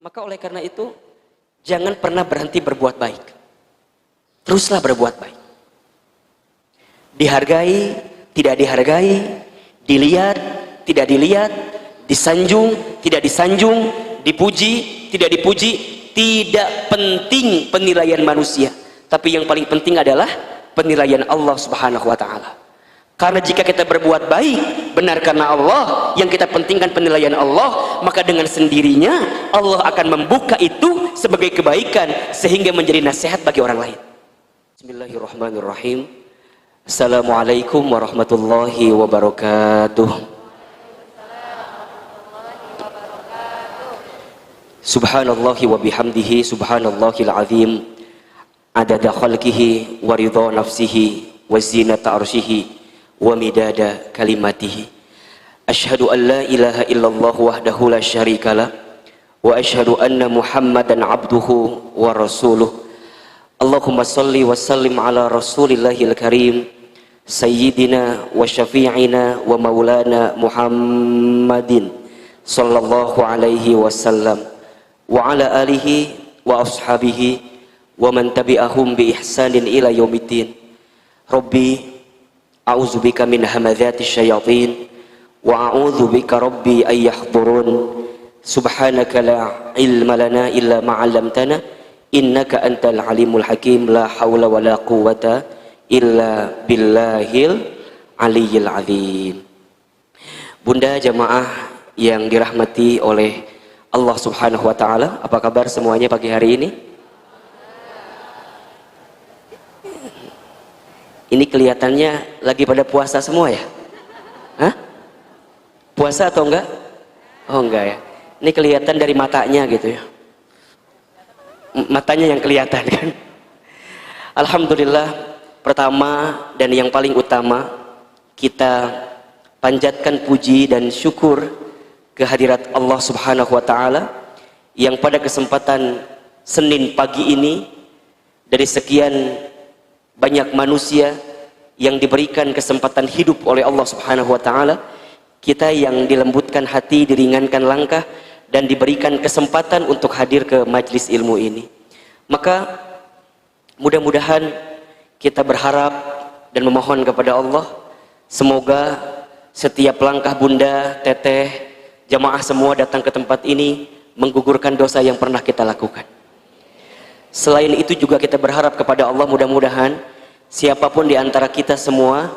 Maka oleh karena itu, jangan pernah berhenti berbuat baik. Teruslah berbuat baik. Dihargai, tidak dihargai, dilihat, tidak dilihat, disanjung, tidak disanjung, dipuji, tidak dipuji, tidak penting penilaian manusia. Tapi yang paling penting adalah penilaian Allah Subhanahu wa Ta'ala. Karena jika kita berbuat baik benar karena Allah, yang kita pentingkan penilaian Allah, maka dengan sendirinya Allah akan membuka itu sebagai kebaikan sehingga menjadi nasihat bagi orang lain. Bismillahirrahmanirrahim. Assalamualaikum warahmatullahi wabarakatuh. Subhanallahi wa bihamdihi, subhanallahil azim, adada khalqihi wa ridha nafsihi wa zinata arsyihi wa midada kalimatihi. Asyhadu an la ilaha illallah wahdahu la syarikalah wa asyhadu anna Muhammadan abduhu wa rasuluh. Allahumma salli wa sallim ala rasulillahil karim sayyidina wa syafi'ina wa maulana Muhammadin sallallahu alaihi wasallam wa ala alihi wa ashabihi wa man tabi'ahum bi ihsanin ila yaumiddin. Rabbi a'udzubika min hamadzati syayatin wa a'udzubika rabbi ay yahdurun. Subhanaka la ilma lana illa ma 'allamtana innaka antal alimul hakim. La haula wala quwwata illa billahil aliyyil azim. Bunda jamaah yang dirahmati oleh Allah Subhanahu wa Ta'ala, apa kabar semuanya pagi hari ini? Ini kelihatannya lagi pada puasa semua ya? Hah? Puasa atau enggak? Oh enggak ya. Ini kelihatan dari matanya gitu ya. Matanya yang kelihatan kan. Alhamdulillah, pertama dan yang paling utama, kita panjatkan puji dan syukur kehadirat Allah Subhanahu wa Ta'ala yang pada kesempatan Senin pagi ini, dari sekian banyak manusia yang diberikan kesempatan hidup oleh Allah Subhanahu wa Ta'ala, kita yang dilembutkan hati, diringankan langkah, dan diberikan kesempatan untuk hadir ke majlis ilmu ini. Maka mudah-mudahan kita berharap dan memohon kepada Allah, semoga setiap langkah bunda, teteh, jamaah semua datang ke tempat ini menggugurkan dosa yang pernah kita lakukan. Selain itu juga kita berharap kepada Allah, mudah-mudahan siapapun di antara kita semua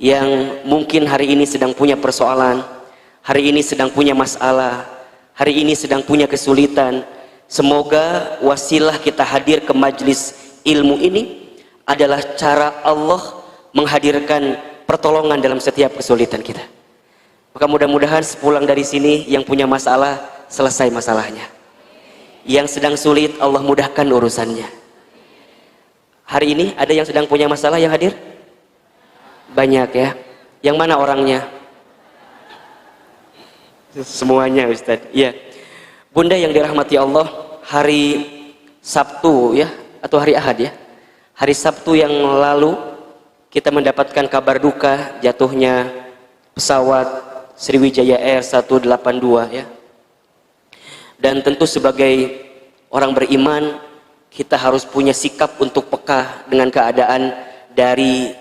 yang mungkin hari ini sedang punya persoalan, hari ini sedang punya masalah, hari ini sedang punya kesulitan, semoga wasilah kita hadir ke majlis ilmu ini adalah cara Allah menghadirkan pertolongan dalam setiap kesulitan kita. Maka mudah-mudahan sepulang dari sini yang punya masalah selesai masalahnya, yang sedang sulit Allah mudahkan urusannya. Hari ini ada yang sedang punya masalah yang hadir? Banyak ya. Yang mana orangnya? Semuanya Ustaz. Iya. Bunda yang dirahmati Allah, hari Sabtu ya, atau hari Ahad ya, hari Sabtu yang lalu kita mendapatkan kabar duka jatuhnya pesawat Sriwijaya Air 182 ya. Dan tentu sebagai orang beriman, kita harus punya sikap untuk peka dengan keadaan dari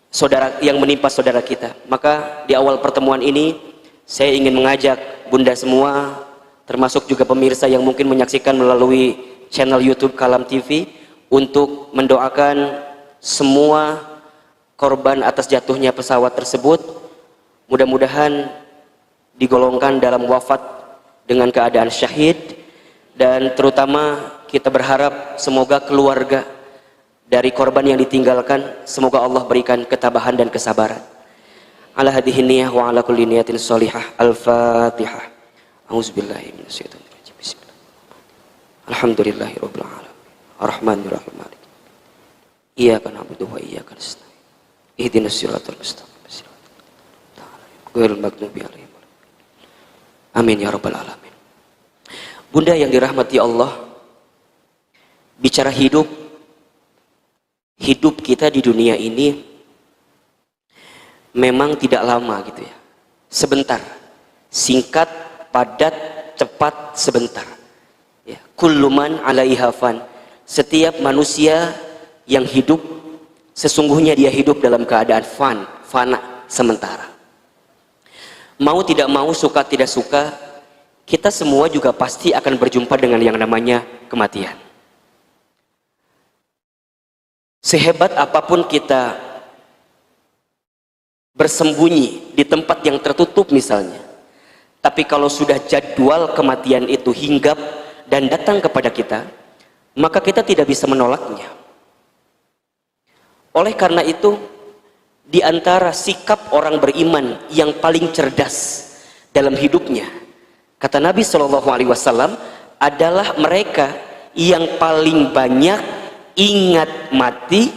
saudara yang menimpa saudara kita. Maka di awal pertemuan ini saya ingin mengajak bunda semua, termasuk juga pemirsa yang mungkin menyaksikan melalui channel YouTube Kalam TV, untuk mendoakan semua korban atas jatuhnya pesawat tersebut. Mudah-mudahan digolongkan dalam wafat dengan keadaan syahid, dan terutama kita berharap semoga keluarga dari korban yang ditinggalkan, semoga Allah berikan ketabahan dan kesabaran. Ala hadhihi niyah wa ala kulli niyatin sholihah. Al-Fatihah. A'udzubillahi minasyaitonir rajim. Bismillah. Alhamdulillahirabbil alamin. Arrahmanir rahim. Maliki. Iyyaka na'budu wa iyyaka nasta'in. Ihdinas siratal mustaqim. Ghairil maghdubi 'alaihim. Amin ya rabbal alamin. Bunda yang dirahmati Allah, bicara hidup kita di dunia ini memang tidak lama gitu ya. Sebentar, singkat, padat, cepat, sebentar. Ya, kullu man 'alaiha fan. Setiap manusia yang hidup sesungguhnya dia hidup dalam keadaan fana, sementara. Mau tidak mau, suka tidak suka, kita semua juga pasti akan berjumpa dengan yang namanya kematian. Sehebat apapun kita bersembunyi di tempat yang tertutup misalnya, tapi kalau sudah jadwal kematian itu hinggap dan datang kepada kita, maka kita tidak bisa menolaknya. Oleh karena itu, di antara sikap orang beriman yang paling cerdas dalam hidupnya, kata Nabi Shallallahu Alaihi Wasallam, adalah mereka yang paling banyak ingat mati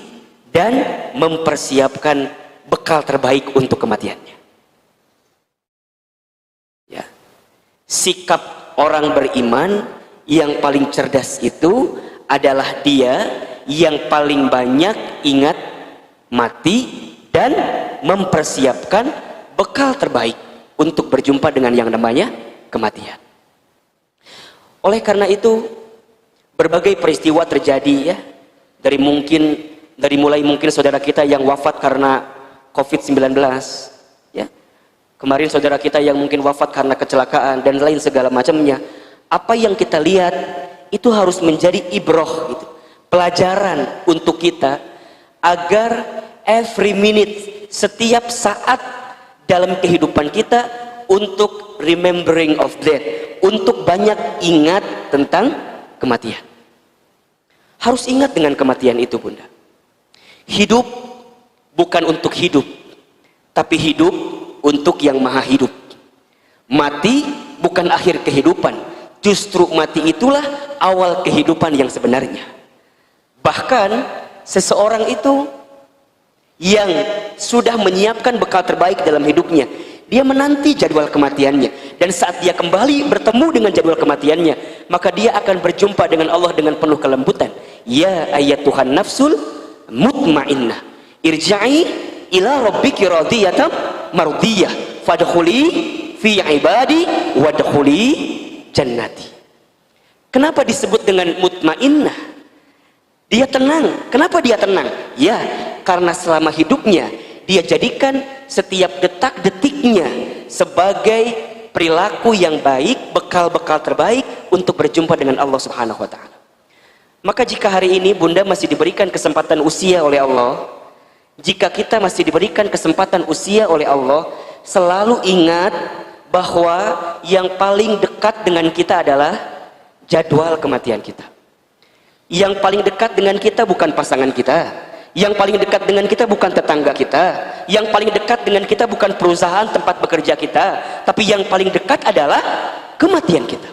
dan mempersiapkan bekal terbaik untuk kematiannya. Ya. Sikap orang beriman yang paling cerdas itu adalah dia yang paling banyak ingat mati dan mempersiapkan bekal terbaik untuk berjumpa dengan yang namanya kematian. Oleh karena itu, berbagai peristiwa terjadi ya, dari mulai mungkin saudara kita yang wafat karena COVID-19 ya. Kemarin saudara kita yang mungkin wafat karena kecelakaan dan lain segala macamnya. Apa yang kita lihat itu harus menjadi ibroh gitu, pelajaran untuk kita agar every minute, setiap saat dalam kehidupan kita, untuk remembering of death, untuk banyak ingat tentang kematian. Harus ingat dengan kematian itu, Bunda. Hidup bukan untuk hidup, tapi hidup untuk yang maha hidup. Mati bukan akhir kehidupan, justru mati itulah awal kehidupan yang sebenarnya. Bahkan seseorang itu yang sudah menyiapkan bekal terbaik dalam hidupnya, dia menanti jadwal kematiannya, dan saat dia kembali bertemu dengan jadwal kematiannya, maka dia akan berjumpa dengan Allah dengan penuh kelembutan. Ya ayyatuhan nafsul mutmainnah, irja'i ila rabbiki radiyatan mardiyah, fadkhuli fi ibadi wadkhuli jannati. Kenapa disebut dengan mutmainnah? Dia tenang. Kenapa dia tenang? Ya, karena selama hidupnya dia jadikan setiap detak-detiknya sebagai perilaku yang baik, bekal-bekal terbaik untuk berjumpa dengan Allah Subhanahu wa taala. Maka jika hari ini Bunda masih diberikan kesempatan usia oleh Allah, jika kita masih diberikan kesempatan usia oleh Allah, selalu ingat bahwa yang paling dekat dengan kita adalah jadwal kematian kita. Yang paling dekat dengan kita bukan pasangan kita, yang paling dekat dengan kita bukan tetangga kita, yang paling dekat dengan kita bukan perusahaan tempat bekerja kita, tapi yang paling dekat adalah kematian kita.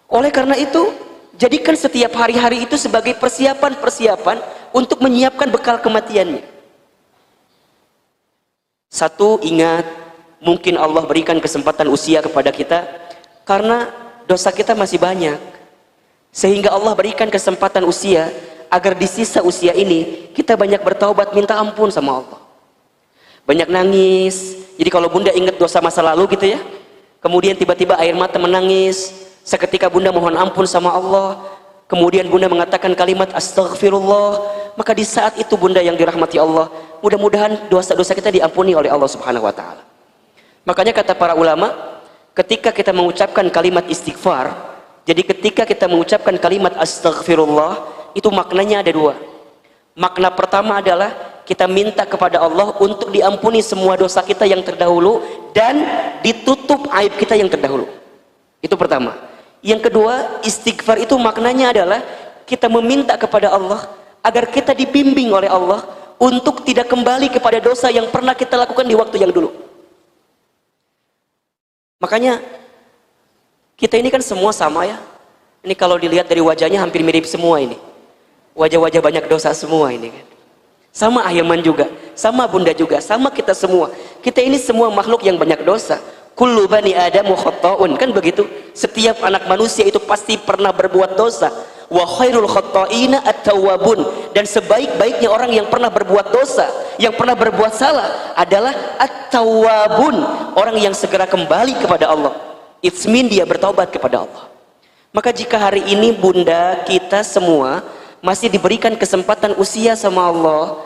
Oleh karena itu, jadikan setiap hari-hari itu sebagai persiapan-persiapan untuk menyiapkan bekal kematiannya. Satu, ingat, mungkin Allah berikan kesempatan usia kepada kita karena dosa kita masih banyak, sehingga Allah berikan kesempatan usia agar di sisa usia ini kita banyak bertaubat, minta ampun sama Allah, banyak nangis. Jadi kalau Bunda ingat dosa masa lalu gitu ya, kemudian tiba-tiba air mata menangis, seketika Bunda mohon ampun sama Allah, kemudian Bunda mengatakan kalimat astaghfirullah, maka di saat itu Bunda yang dirahmati Allah, mudah-mudahan dosa-dosa kita diampuni oleh Allah Subhanahu wa taala. Makanya kata para ulama, ketika kita mengucapkan kalimat istighfar, jadi ketika kita mengucapkan kalimat astaghfirullah, itu maknanya ada dua. Makna pertama adalah kita minta kepada Allah untuk diampuni semua dosa kita yang terdahulu dan ditutup aib kita yang terdahulu. Itu pertama. Yang kedua, istighfar itu maknanya adalah kita meminta kepada Allah agar kita dibimbing oleh Allah untuk tidak kembali kepada dosa yang pernah kita lakukan di waktu yang dulu. Makanya kita ini kan semua sama ya. Ini kalau dilihat dari wajahnya hampir mirip semua ini. Wajah-wajah banyak dosa semua ini kan. Sama Ahilman juga, sama Bunda juga, sama kita semua. Kita ini semua makhluk yang banyak dosa. Kullu bani Adamu khatta'un, kan begitu. Setiap anak manusia itu pasti pernah berbuat dosa. Wa khairul khatta'ina at-tawwabun, dan sebaik-baiknya orang yang pernah berbuat dosa, yang pernah berbuat salah adalah at-tawwabun, orang yang segera kembali kepada Allah. It's mean dia bertaubat kepada Allah. Maka jika hari ini bunda kita semua masih diberikan kesempatan usia sama Allah,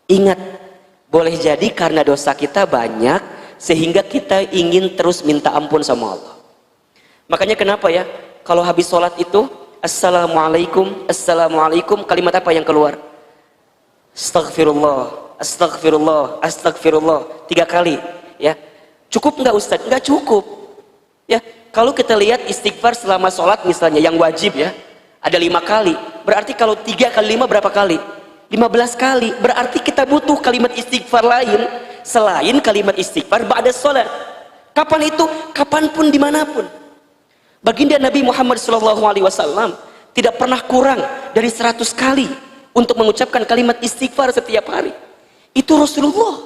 ingat, boleh jadi karena dosa kita banyak sehingga kita ingin terus minta ampun sama Allah. Makanya kenapa ya, kalau habis sholat itu assalamualaikum, assalamualaikum, kalimat apa yang keluar? Astagfirullah, astagfirullah, astagfirullah, 3 kali ya. Cukup nggak Ustadz? Nggak cukup ya. Kalau kita lihat istighfar selama sholat misalnya yang wajib ya, ada 5 kali. Berarti kalau 3 kali 5 berapa kali? 15 kali. Berarti kita butuh kalimat istighfar lain selain kalimat istighfar ba'da sholat. Kapan itu? Kapanpun, dimanapun. Baginda Nabi Muhammad SAW tidak pernah kurang dari 100 kali untuk mengucapkan kalimat istighfar setiap hari. Itu Rasulullah,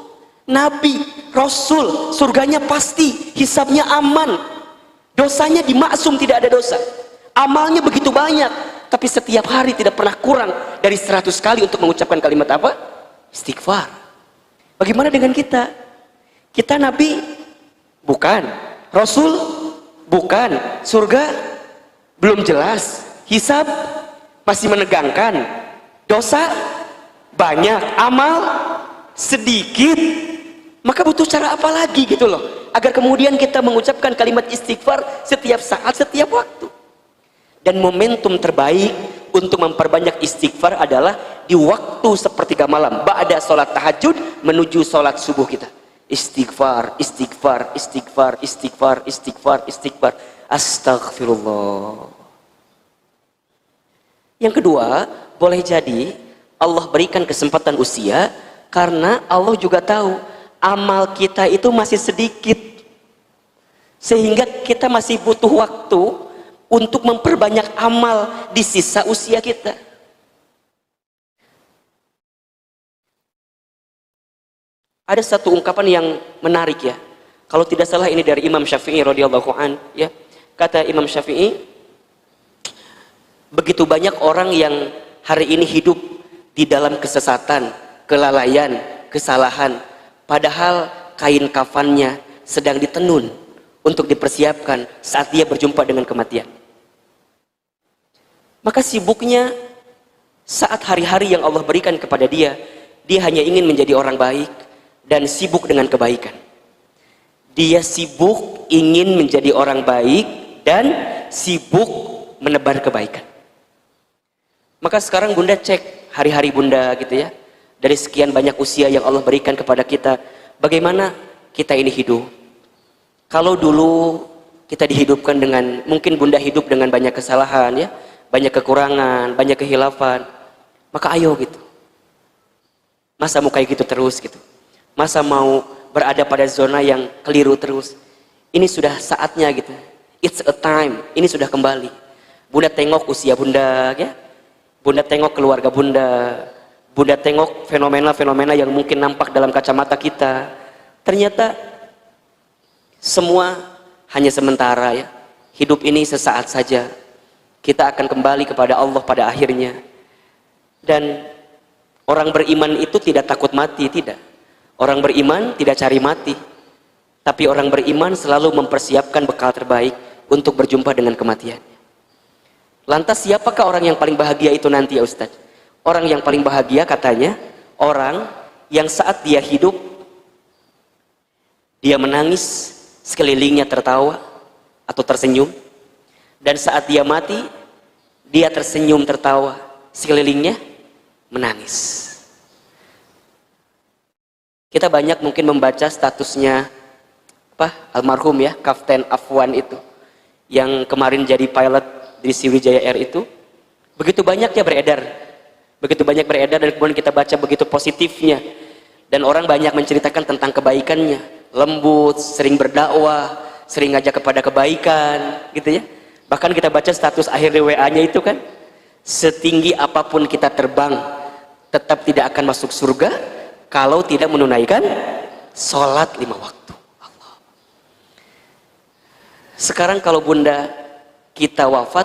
Nabi, Rasul, surganya pasti, hisabnya aman, dosanya dimaksum, tidak ada dosa, amalnya begitu banyak, tapi setiap hari tidak pernah kurang dari 100 kali untuk mengucapkan kalimat apa? Istighfar. Bagaimana dengan kita? Kita Nabi? Bukan. Rasul? Bukan. Surga? Belum jelas. Hisab? Masih menegangkan. Dosa? Banyak. Amal? Sedikit. Maka butuh cara apa lagi gitu loh, agar kemudian kita mengucapkan kalimat istighfar setiap saat, setiap waktu. Dan momentum terbaik untuk memperbanyak istighfar adalah di waktu sepertiga malam, ba'da sholat tahajud menuju sholat subuh kita. Istighfar, istighfar, istighfar, istighfar, istighfar, istighfar, astagfirullah. Yang kedua, boleh jadi Allah berikan kesempatan usia karena Allah juga tahu amal kita itu masih sedikit, sehingga kita masih butuh waktu untuk memperbanyak amal di sisa usia kita. Ada satu ungkapan yang menarik ya, kalau tidak salah ini dari Imam Syafi'i radhiyallahu an ya. Kata Imam Syafi'i, begitu banyak orang yang hari ini hidup di dalam kesesatan, kelalaian, kesalahan, padahal kain kafannya sedang ditenun untuk dipersiapkan saat dia berjumpa dengan kematian. Maka sibuknya saat hari-hari yang Allah berikan kepada dia, dia hanya ingin menjadi orang baik dan sibuk dengan kebaikan. Dia sibuk ingin menjadi orang baik dan sibuk menebar kebaikan. Maka sekarang bunda cek hari-hari bunda gitu ya, dari sekian banyak usia yang Allah berikan kepada kita, bagaimana kita ini hidup. Kalau dulu kita dihidupkan dengan, mungkin bunda hidup dengan banyak kesalahan ya, banyak kekurangan, banyak kehilafan, maka ayo gitu. Masa mau kayak gitu terus gitu? Masa mau berada pada zona yang keliru terus? Ini sudah saatnya gitu. It's a time. Ini sudah kembali. Bunda tengok usia bunda ya. Bunda tengok keluarga bunda. Bunda tengok fenomena-fenomena yang mungkin nampak dalam kacamata kita. Ternyata semua hanya sementara ya. Hidup ini sesaat saja. Kita akan kembali kepada Allah pada akhirnya. Dan orang beriman itu tidak takut mati, tidak. Orang beriman tidak cari mati. Tapi orang beriman selalu mempersiapkan bekal terbaik untuk berjumpa dengan kematian. Lantas siapakah orang yang paling bahagia itu nanti ya Ustadz? Orang yang paling bahagia katanya orang yang saat dia hidup dia menangis, sekelilingnya tertawa atau tersenyum, dan saat dia mati dia tersenyum tertawa, sekelilingnya menangis. Kita banyak mungkin membaca statusnya almarhum ya, Kapten Afwan itu yang kemarin jadi pilot di Sriwijaya Air itu. Begitu banyak ya beredar, begitu banyak beredar, dan kemudian kita baca begitu positifnya, dan orang banyak menceritakan tentang kebaikannya, lembut, sering berdakwah, sering ngajak kepada kebaikan gitu ya. Bahkan kita baca status akhir WA-nya itu kan, setinggi apapun kita terbang tetap tidak akan masuk surga kalau tidak menunaikan sholat 5 waktu. Allah. Sekarang kalau bunda kita wafat,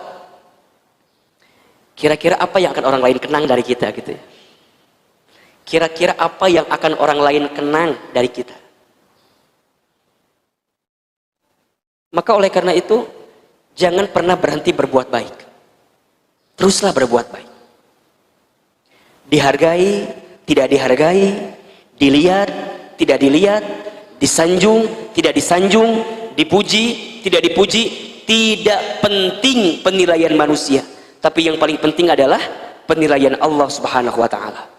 kira-kira apa yang akan orang lain kenang dari kita gitu ya? Kira-kira apa yang akan orang lain kenang dari kita? Maka oleh karena itu, Jangan pernah berhenti berbuat baik. Teruslah berbuat baik. Dihargai, tidak dihargai, dilihat, tidak dilihat, disanjung, tidak disanjung, dipuji, tidak dipuji, tidak penting penilaian manusia. Tapi yang paling penting adalah penilaian Allah Subhanahu wa taala.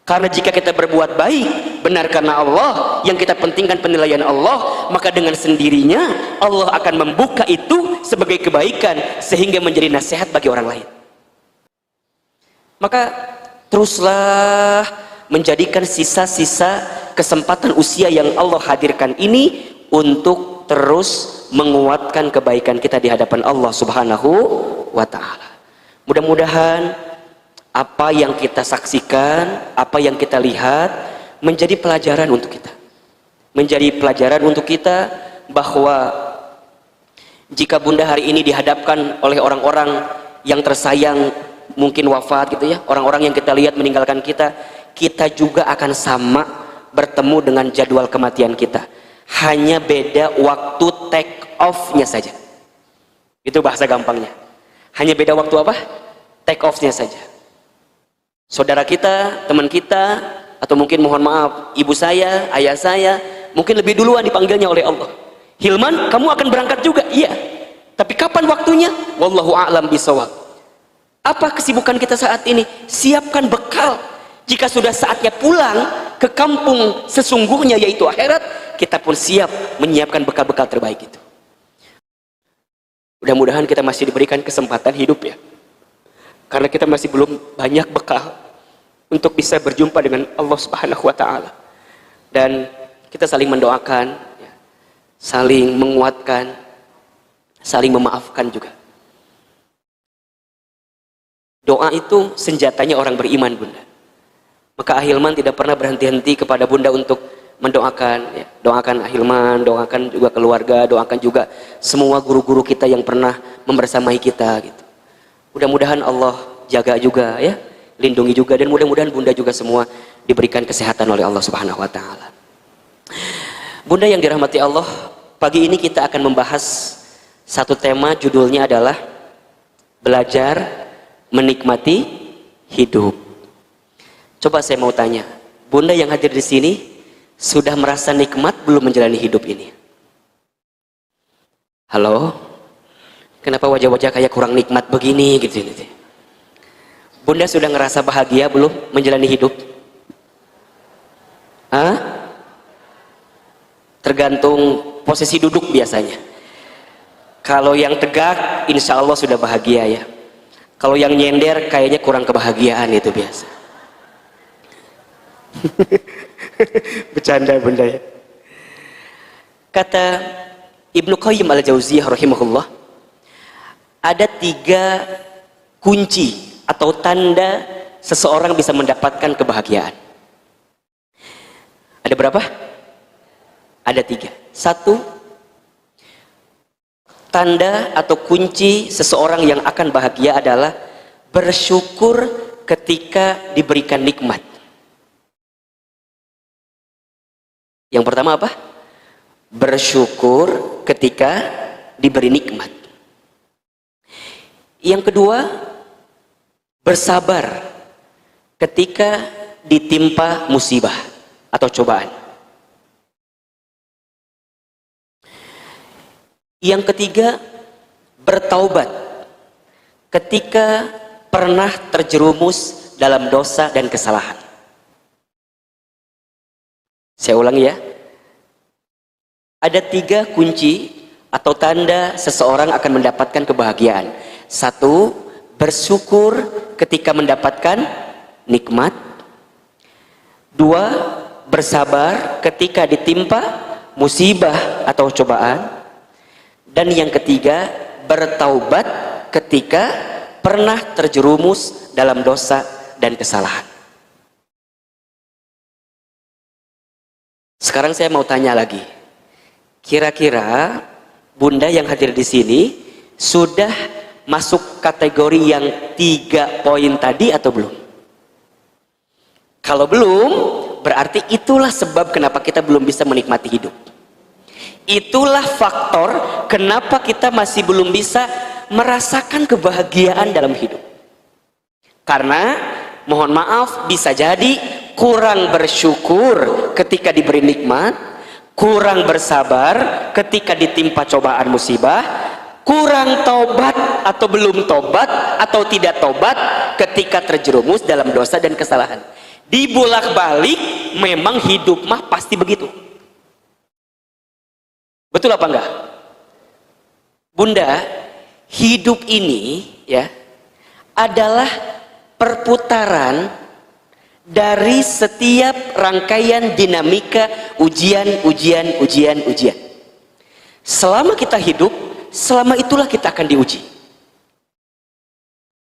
Karena jika kita berbuat baik benar karena Allah, yang kita pentingkan penilaian Allah, maka dengan sendirinya Allah akan membuka itu sebagai kebaikan sehingga menjadi nasihat bagi orang lain. Maka teruslah menjadikan sisa-sisa kesempatan usia yang Allah hadirkan ini untuk terus menguatkan kebaikan kita di hadapan Allah Subhanahu wa taala. Mudah-mudahan apa yang kita saksikan, apa yang kita lihat menjadi pelajaran untuk kita. Menjadi pelajaran untuk kita bahwa jika Bunda hari ini dihadapkan oleh orang-orang yang tersayang, mungkin wafat gitu ya, orang-orang yang kita lihat meninggalkan kita, kita juga akan sama bertemu dengan jadwal kematian kita. Hanya beda waktu take off-nya saja. Itu bahasa gampangnya. Hanya beda waktu apa? Take off-nya saja. Saudara kita, teman kita, atau mungkin mohon maaf, ibu saya, ayah saya, mungkin lebih duluan dipanggilnya oleh Allah. Hilman, kamu akan berangkat juga? Iya. Tapi kapan waktunya? Wallahu a'lam bishawab. Apa kesibukan kita saat ini? Siapkan bekal. Jika sudah saatnya pulang ke kampung sesungguhnya yaitu akhirat, kita pun siap menyiapkan bekal-bekal terbaik itu. Mudah-mudahan kita masih diberikan kesempatan hidup ya. Karena kita masih belum banyak bekal untuk bisa berjumpa dengan Allah Subhanahu wa taala. Dan kita saling mendoakan, ya, saling menguatkan, saling memaafkan juga. Doa itu senjatanya orang beriman, Bunda. Maka Ahilman tidak pernah berhenti-henti kepada Bunda untuk mendoakan, ya. Doakan Ahilman, doakan juga keluarga, doakan juga semua guru-guru kita yang pernah membersamai kita gitu. Mudah-mudahan Allah jaga juga ya, lindungi juga, dan mudah-mudahan Bunda juga semua diberikan kesehatan oleh Allah Subhanahu wa taala. Bunda yang dirahmati Allah, pagi ini kita akan membahas satu tema, judulnya adalah belajar menikmati hidup. Coba saya mau tanya, Bunda yang hadir di sini sudah merasa nikmat belum menjalani hidup ini? Halo? Kenapa wajah-wajah kayak kurang nikmat begini gitu. Bunda sudah ngerasa bahagia belum menjalani hidup? Hah? Tergantung posisi duduk biasanya. Kalau yang tegak insya Allah sudah bahagia ya. Kalau yang nyender kayaknya kurang kebahagiaan, itu biasa. Bercanda Bunda ya. Kata Ibnu Qayyim al-Jauziyah rahimahullah, ada 3 kunci atau tanda seseorang bisa mendapatkan kebahagiaan. Ada berapa? Ada 3. 1, tanda atau kunci seseorang yang akan bahagia adalah bersyukur ketika diberikan nikmat. Yang pertama apa? Bersyukur ketika diberi nikmat. Yang kedua, bersabar ketika ditimpa musibah atau cobaan. Yang ketiga, bertaubat ketika pernah terjerumus dalam dosa dan kesalahan. Saya ulangi ya. Ada 3 kunci atau tanda seseorang akan mendapatkan kebahagiaan. 1, bersyukur ketika mendapatkan nikmat. 2, bersabar ketika ditimpa musibah atau cobaan. Dan yang ketiga, bertaubat ketika pernah terjerumus dalam dosa dan kesalahan. Sekarang saya mau tanya lagi. Kira-kira Bunda yang hadir di sini sudah masuk kategori yang 3 poin tadi atau belum? Kalau belum, berarti itulah sebab kenapa kita belum bisa menikmati hidup. Itulah faktor kenapa kita masih belum bisa merasakan kebahagiaan dalam hidup. Karena mohon maaf, bisa jadi kurang bersyukur ketika diberi nikmat, kurang bersabar ketika ditimpa cobaan musibah, kurang tobat atau belum tobat atau tidak tobat ketika terjerumus dalam dosa dan kesalahan. Dibolak-balik, memang hidup mah pasti begitu. Betul apa enggak? Bunda, hidup ini ya adalah perputaran dari setiap rangkaian dinamika ujian. Selama kita hidup, selama itulah kita akan diuji.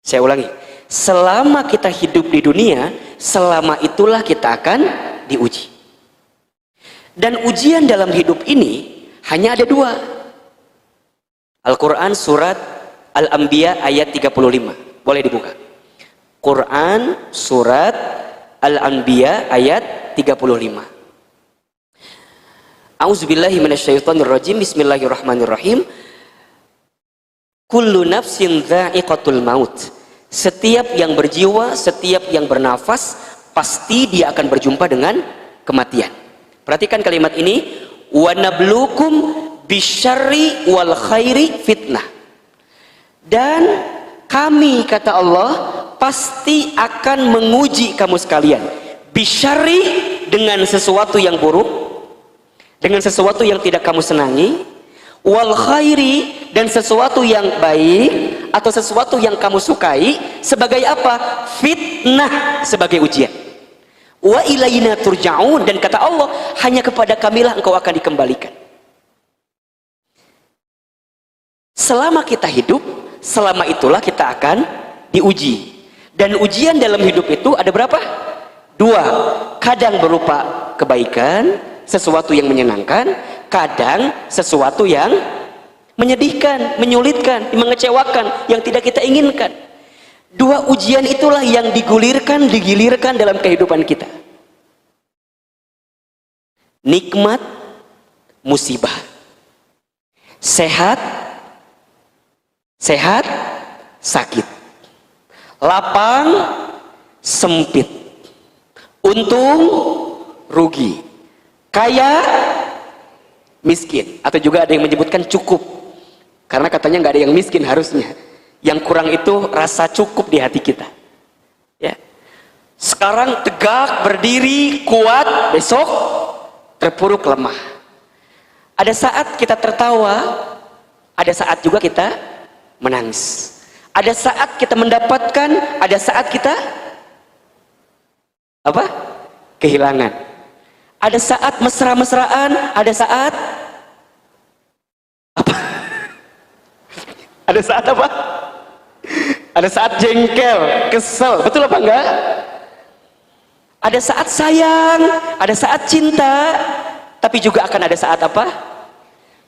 Saya ulangi, selama kita hidup di dunia, selama itulah kita akan diuji. Dan ujian dalam hidup ini hanya ada dua. Al-Quran surat Al-Anbiya ayat 35. Boleh dibuka. Quran surat Al-Anbiya ayat 35. A'udzubillahi minasyaitonirrajim. Bismillahirrahmanirrahim. Kullu nafsin dha'iqatul maut. Setiap yang berjiwa, setiap yang bernafas, pasti dia akan berjumpa dengan kematian. Perhatikan kalimat ini. Wa nablukum bisyarri wal khairi fitnah. Dan kami, kata Allah, pasti akan menguji kamu sekalian. Bisyarri, dengan sesuatu yang buruk, dengan sesuatu yang tidak kamu senangi. Wal khairi, dan sesuatu yang baik atau sesuatu yang kamu sukai. Sebagai apa? Fitnah, sebagai ujian. Wa ilaina turja'un, dan kata Allah, hanya kepada kamilah engkau akan dikembalikan. Selama kita hidup, selama itulah kita akan diuji. Dan ujian dalam hidup itu ada berapa? Dua. Kadang berupa kebaikan, sesuatu yang menyenangkan. Kadang sesuatu yang menyedihkan, menyulitkan, mengecewakan, yang tidak kita inginkan. Dua ujian itulah yang digulirkan, digilirkan dalam kehidupan kita. Nikmat, musibah. Sehat, sakit. Lapang, sempit. Untung, rugi. Kaya, miskin. Atau juga ada yang menyebutkan cukup. Karena katanya nggak ada yang miskin harusnya. Yang kurang itu rasa cukup di hati kita. Ya. Sekarang tegak, berdiri, kuat, besok terpuruk, lemah. Ada saat kita tertawa, ada saat juga kita menangis. Ada saat kita mendapatkan, ada saat kita apa? Kehilangan. Ada saat mesra-mesraan, ada saat apa? Ada saat apa? Ada saat jengkel, kesel, betul apa enggak? Ada saat sayang, ada saat cinta, tapi juga akan ada saat apa?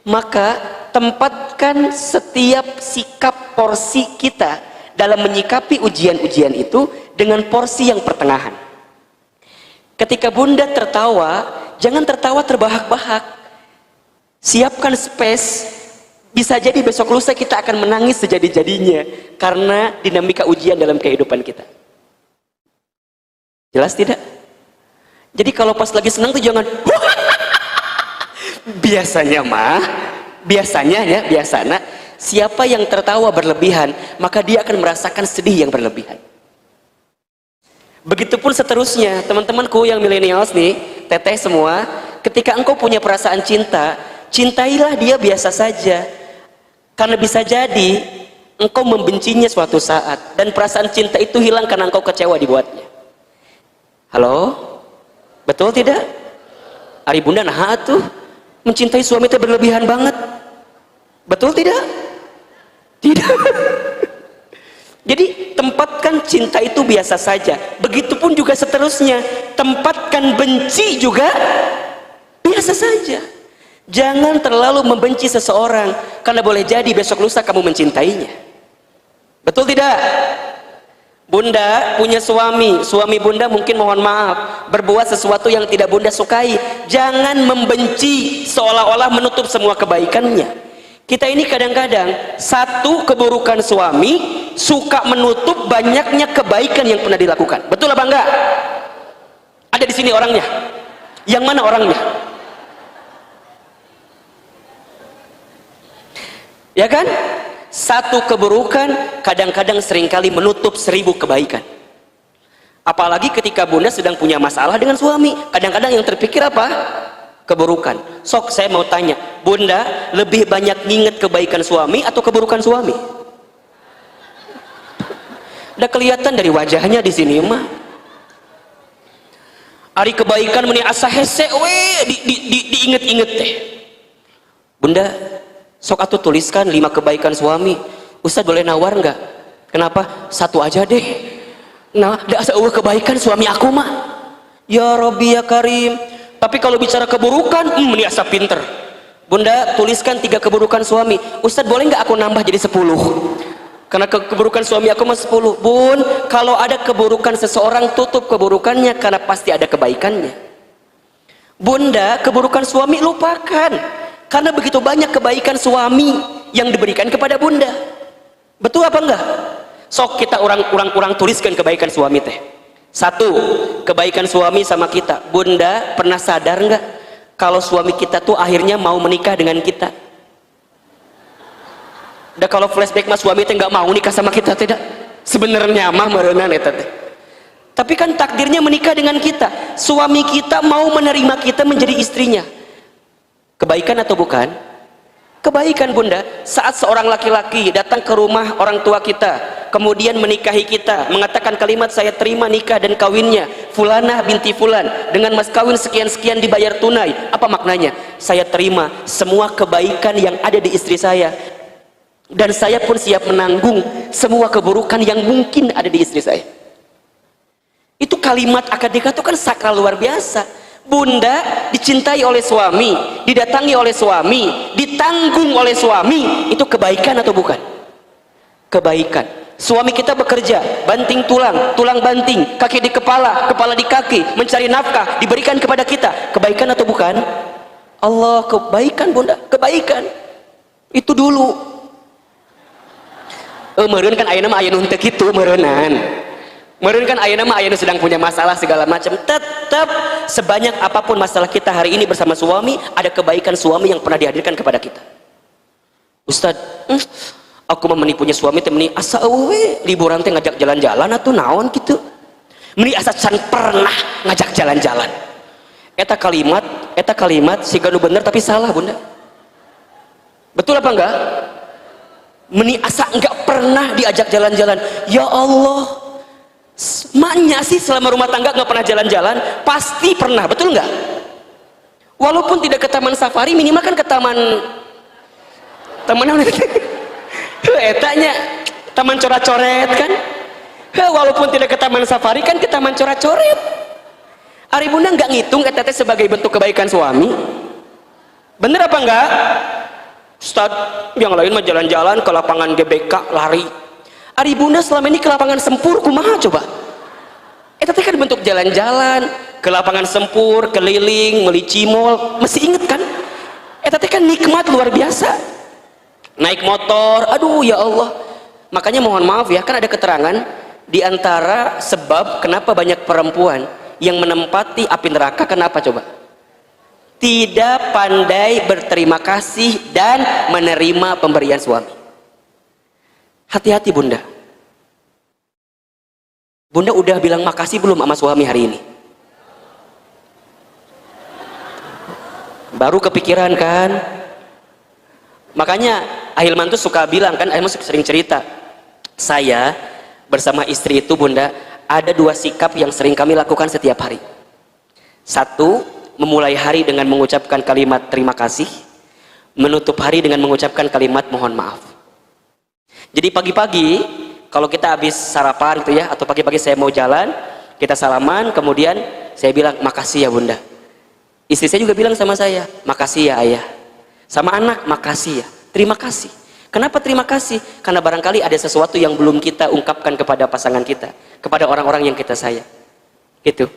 Maka tempatkan setiap sikap porsi kita dalam menyikapi ujian-ujian itu dengan porsi yang pertengahan. Ketika Bunda tertawa, jangan tertawa terbahak-bahak. Siapkan space. Bisa jadi besok lusa kita akan menangis sejadi-jadinya karena dinamika ujian dalam kehidupan kita. Jelas tidak? Jadi kalau pas lagi senang tuh jangan biasanya siapa yang tertawa berlebihan, maka dia akan merasakan sedih yang berlebihan. Begitupun seterusnya, teman-temanku yang milenials nih, teteh semua, ketika engkau punya perasaan cinta, cintailah dia biasa saja. Karena bisa jadi engkau membencinya suatu saat dan perasaan cinta itu hilang karena engkau kecewa dibuatnya. Halo? Betul tidak? Ari Bunda nah tuh mencintai suami itu berlebihan banget. Betul tidak? Tidak. Jadi tempatkan cinta itu biasa saja. Begitupun juga seterusnya, tempatkan benci juga biasa saja. Jangan terlalu membenci seseorang, karena boleh jadi besok lusa kamu mencintainya. Betul tidak? Bunda Bunda punya suami bunda mungkin mohon maaf berbuat sesuatu yang tidak bunda sukai. Jangan membenci seolah-olah menutup semua kebaikannya. Kita ini kadang-kadang satu keburukan suami suka menutup banyaknya kebaikan yang pernah dilakukan. Betul apa enggak? Ada di sini orangnya. Yang mana orangnya? Ya kan? Satu keburukan kadang-kadang seringkali menutup 1000 kebaikan. Apalagi ketika bunda sedang punya masalah dengan suami, kadang-kadang yang terpikir apa? Keburukan. Sok saya mau tanya, bunda lebih banyak nginget kebaikan suami atau keburukan suami? Udah kelihatan dari wajahnya di sini mah. Ari kebaikan meni asa hese we diinget-inget teh. Bunda, sok atuh tuliskan 5 kebaikan suami. Ustaz boleh nawar nggak? Kenapa? 1 aja deh. Nah, ada asa kebaikan suami aku mah. Ya Rabbi ya Karim. Tapi kalau bicara keburukan, ini asa pinter. Bunda tuliskan 3 keburukan suami. Ustaz boleh nggak aku nambah jadi 10? Karena keburukan suami aku mah 10. Bun, kalau ada keburukan seseorang, tutup keburukannya karena pasti ada kebaikannya. Bunda, keburukan suami lupakan. Karena begitu banyak kebaikan suami yang diberikan kepada bunda. Betul apa enggak? Sok kita orang tuliskan kebaikan suami teh. 1, kebaikan suami sama kita. Bunda pernah sadar enggak kalau suami kita tuh akhirnya mau menikah dengan kita? Udah kalau flashback mas suami teh nggak mau nikah sama kita tidak? Sebenarnya mah merenang eta teh. Tapi kan takdirnya menikah dengan kita. Suami kita mau menerima kita menjadi istrinya. Kebaikan atau bukan? Kebaikan bunda. Saat seorang laki-laki datang ke rumah orang tua kita, kemudian menikahi kita, mengatakan kalimat saya terima nikah dan kawinnya Fulanah binti Fulan dengan mas kawin sekian-sekian dibayar tunai. Apa maknanya? Saya terima semua kebaikan yang ada di istri saya, dan saya pun siap menanggung semua keburukan yang mungkin ada di istri saya. Itu kalimat akad nikah itu kan sakral luar biasa. Bunda dicintai oleh suami, didatangi oleh suami, ditanggung oleh suami. Itu kebaikan atau bukan? Kebaikan. Suami kita bekerja, banting tulang, tulang banting, kaki di kepala, kepala di kaki, mencari nafkah, diberikan kepada kita. Kebaikan atau bukan? Allah, kebaikan bunda, kebaikan. Itu dulu. Meureun kan ayeuna mah aya nu teu kitu meureunnan. Meureun kan ayeuna mah aya nu sedang punya masalah segala macam. Tetap sebanyak apapun masalah kita hari ini bersama suami, ada kebaikan suami yang pernah dihadirkan kepada kita. Ustaz, aku mah meni punya suami teh meni asa eueuh liburan teh ngajak jalan-jalan atuh naon kitu. Meni asa can pernah ngajak jalan-jalan. Eta kalimat siga nu bener tapi salah bunda. Betul apa enggak? Meni asa enggak pernah diajak jalan-jalan. Ya Allah, maknya sih selama rumah tangga nggak pernah jalan-jalan, pasti pernah, betul nggak? Walaupun tidak ke taman safari, minimal kan ke taman etanya taman coret-coret kan? Walaupun tidak ke taman safari kan ke taman coret-coret. Ari bunda nggak ngitung eta sebagai bentuk kebaikan suami, bener apa enggak? Ustaz, yang lain mah jalan-jalan ke lapangan GBK lari. Ari bunda selama ini ke lapangan Sempur kumaha coba? Eta teh kan bentuk jalan-jalan ke lapangan Sempur, keliling, meuli cimol, masih inget kan? Eta teh kan nikmat luar biasa. Naik motor, aduh ya Allah. Makanya mohon maaf ya, kan ada keterangan di antara sebab kenapa banyak perempuan yang menempati api neraka, kenapa coba? Tidak pandai berterima kasih dan menerima pemberian suami. Hati-hati bunda. Bunda udah bilang makasih belum sama suami hari ini? Baru kepikiran kan? Makanya Ahilman tuh suka bilang kan, Ahilman sering cerita, saya bersama istri itu bunda, ada 2 sikap yang sering kami lakukan setiap hari. 1, memulai hari dengan mengucapkan kalimat terima kasih, menutup hari dengan mengucapkan kalimat mohon maaf. Jadi pagi-pagi kalau kita habis sarapan gitu ya, atau pagi-pagi saya mau jalan, kita salaman, kemudian saya bilang makasih ya bunda. Istri saya juga bilang sama saya makasih ya ayah. Sama anak makasih ya, terima kasih. Kenapa terima kasih? Karena barangkali ada sesuatu yang belum kita ungkapkan kepada pasangan kita, kepada orang-orang yang kita sayang. Gitu.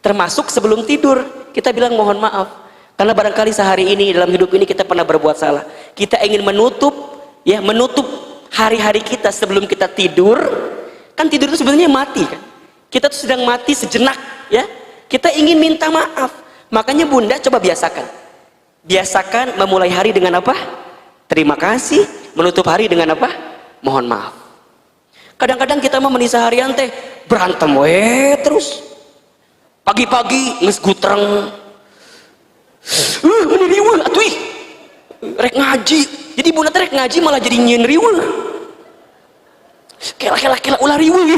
Termasuk sebelum tidur, kita bilang mohon maaf. Karena barangkali sehari ini, dalam hidup ini kita pernah berbuat salah. Kita ingin menutup hari-hari kita sebelum kita tidur. Kan tidur itu sebenarnya mati kan. Kita tuh sedang mati sejenak, ya. Kita ingin minta maaf. Makanya Bunda coba biasakan. Biasakan memulai hari dengan apa? Terima kasih. Menutup hari dengan apa? Mohon maaf. Kadang-kadang kita mau menisa harian teh berantem terus. Pagi-pagi ngesgutreng. Ini riweuh atuh ih. Rek ngaji. Jadi Bunda rek ngaji malah jadi nyieun riweuh. Kela ulah riweuh.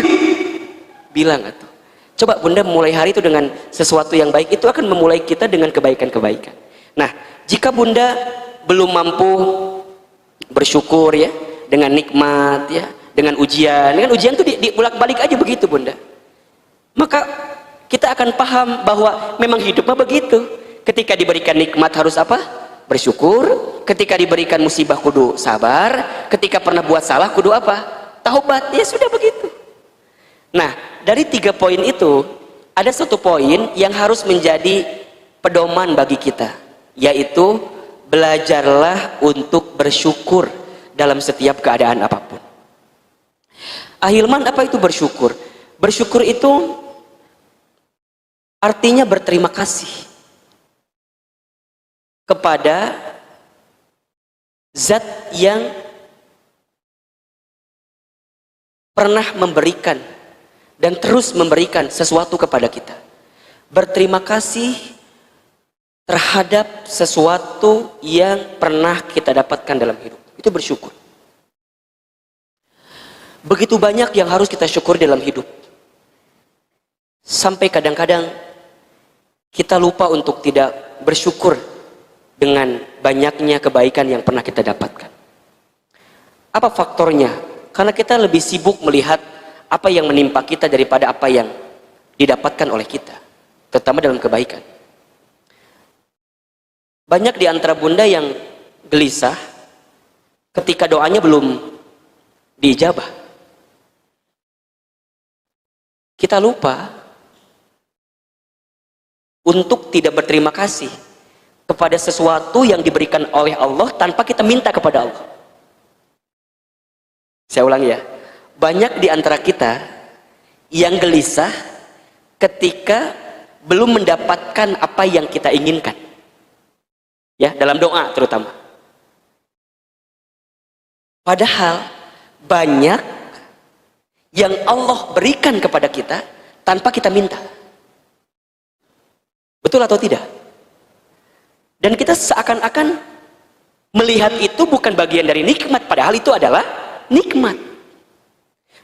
Bilang atuh. Coba Bunda mulai hari itu dengan sesuatu yang baik, itu akan memulai kita dengan kebaikan-kebaikan. Nah, jika Bunda belum mampu bersyukur ya dengan nikmat ya, dengan ujian tuh dibolak-balik aja begitu Bunda. Maka kita akan paham bahwa memang hidupnya begitu. Ketika diberikan nikmat harus apa? Bersyukur. Ketika diberikan musibah kudu sabar. Ketika pernah buat salah kudu apa? Taubat. Ya sudah begitu. Nah, dari 3 poin itu ada satu poin yang harus menjadi pedoman bagi kita, yaitu belajarlah untuk bersyukur dalam setiap keadaan apapun. Ahilman, apa itu bersyukur? Bersyukur itu artinya berterima kasih kepada zat yang pernah memberikan dan terus memberikan sesuatu kepada kita. Berterima kasih terhadap sesuatu yang pernah kita dapatkan dalam hidup. Itu bersyukur. Begitu banyak yang harus kita syukur dalam hidup. Sampai kadang-kadang kita lupa untuk tidak bersyukur dengan banyaknya kebaikan yang pernah kita dapatkan. Apa faktornya? Karena kita lebih sibuk melihat apa yang menimpa kita daripada apa yang didapatkan oleh kita, terutama dalam kebaikan. Banyak di antara Bunda yang gelisah ketika doanya belum diijabah. Kita lupa untuk tidak berterima kasih kepada sesuatu yang diberikan oleh Allah tanpa kita minta kepada Allah. Saya ulangi ya. Banyak di antara kita yang gelisah ketika belum mendapatkan apa yang kita inginkan. Ya, dalam doa terutama. Padahal banyak yang Allah berikan kepada kita tanpa kita minta. Betul atau tidak? Dan kita seakan-akan melihat itu bukan bagian dari nikmat, padahal itu adalah nikmat.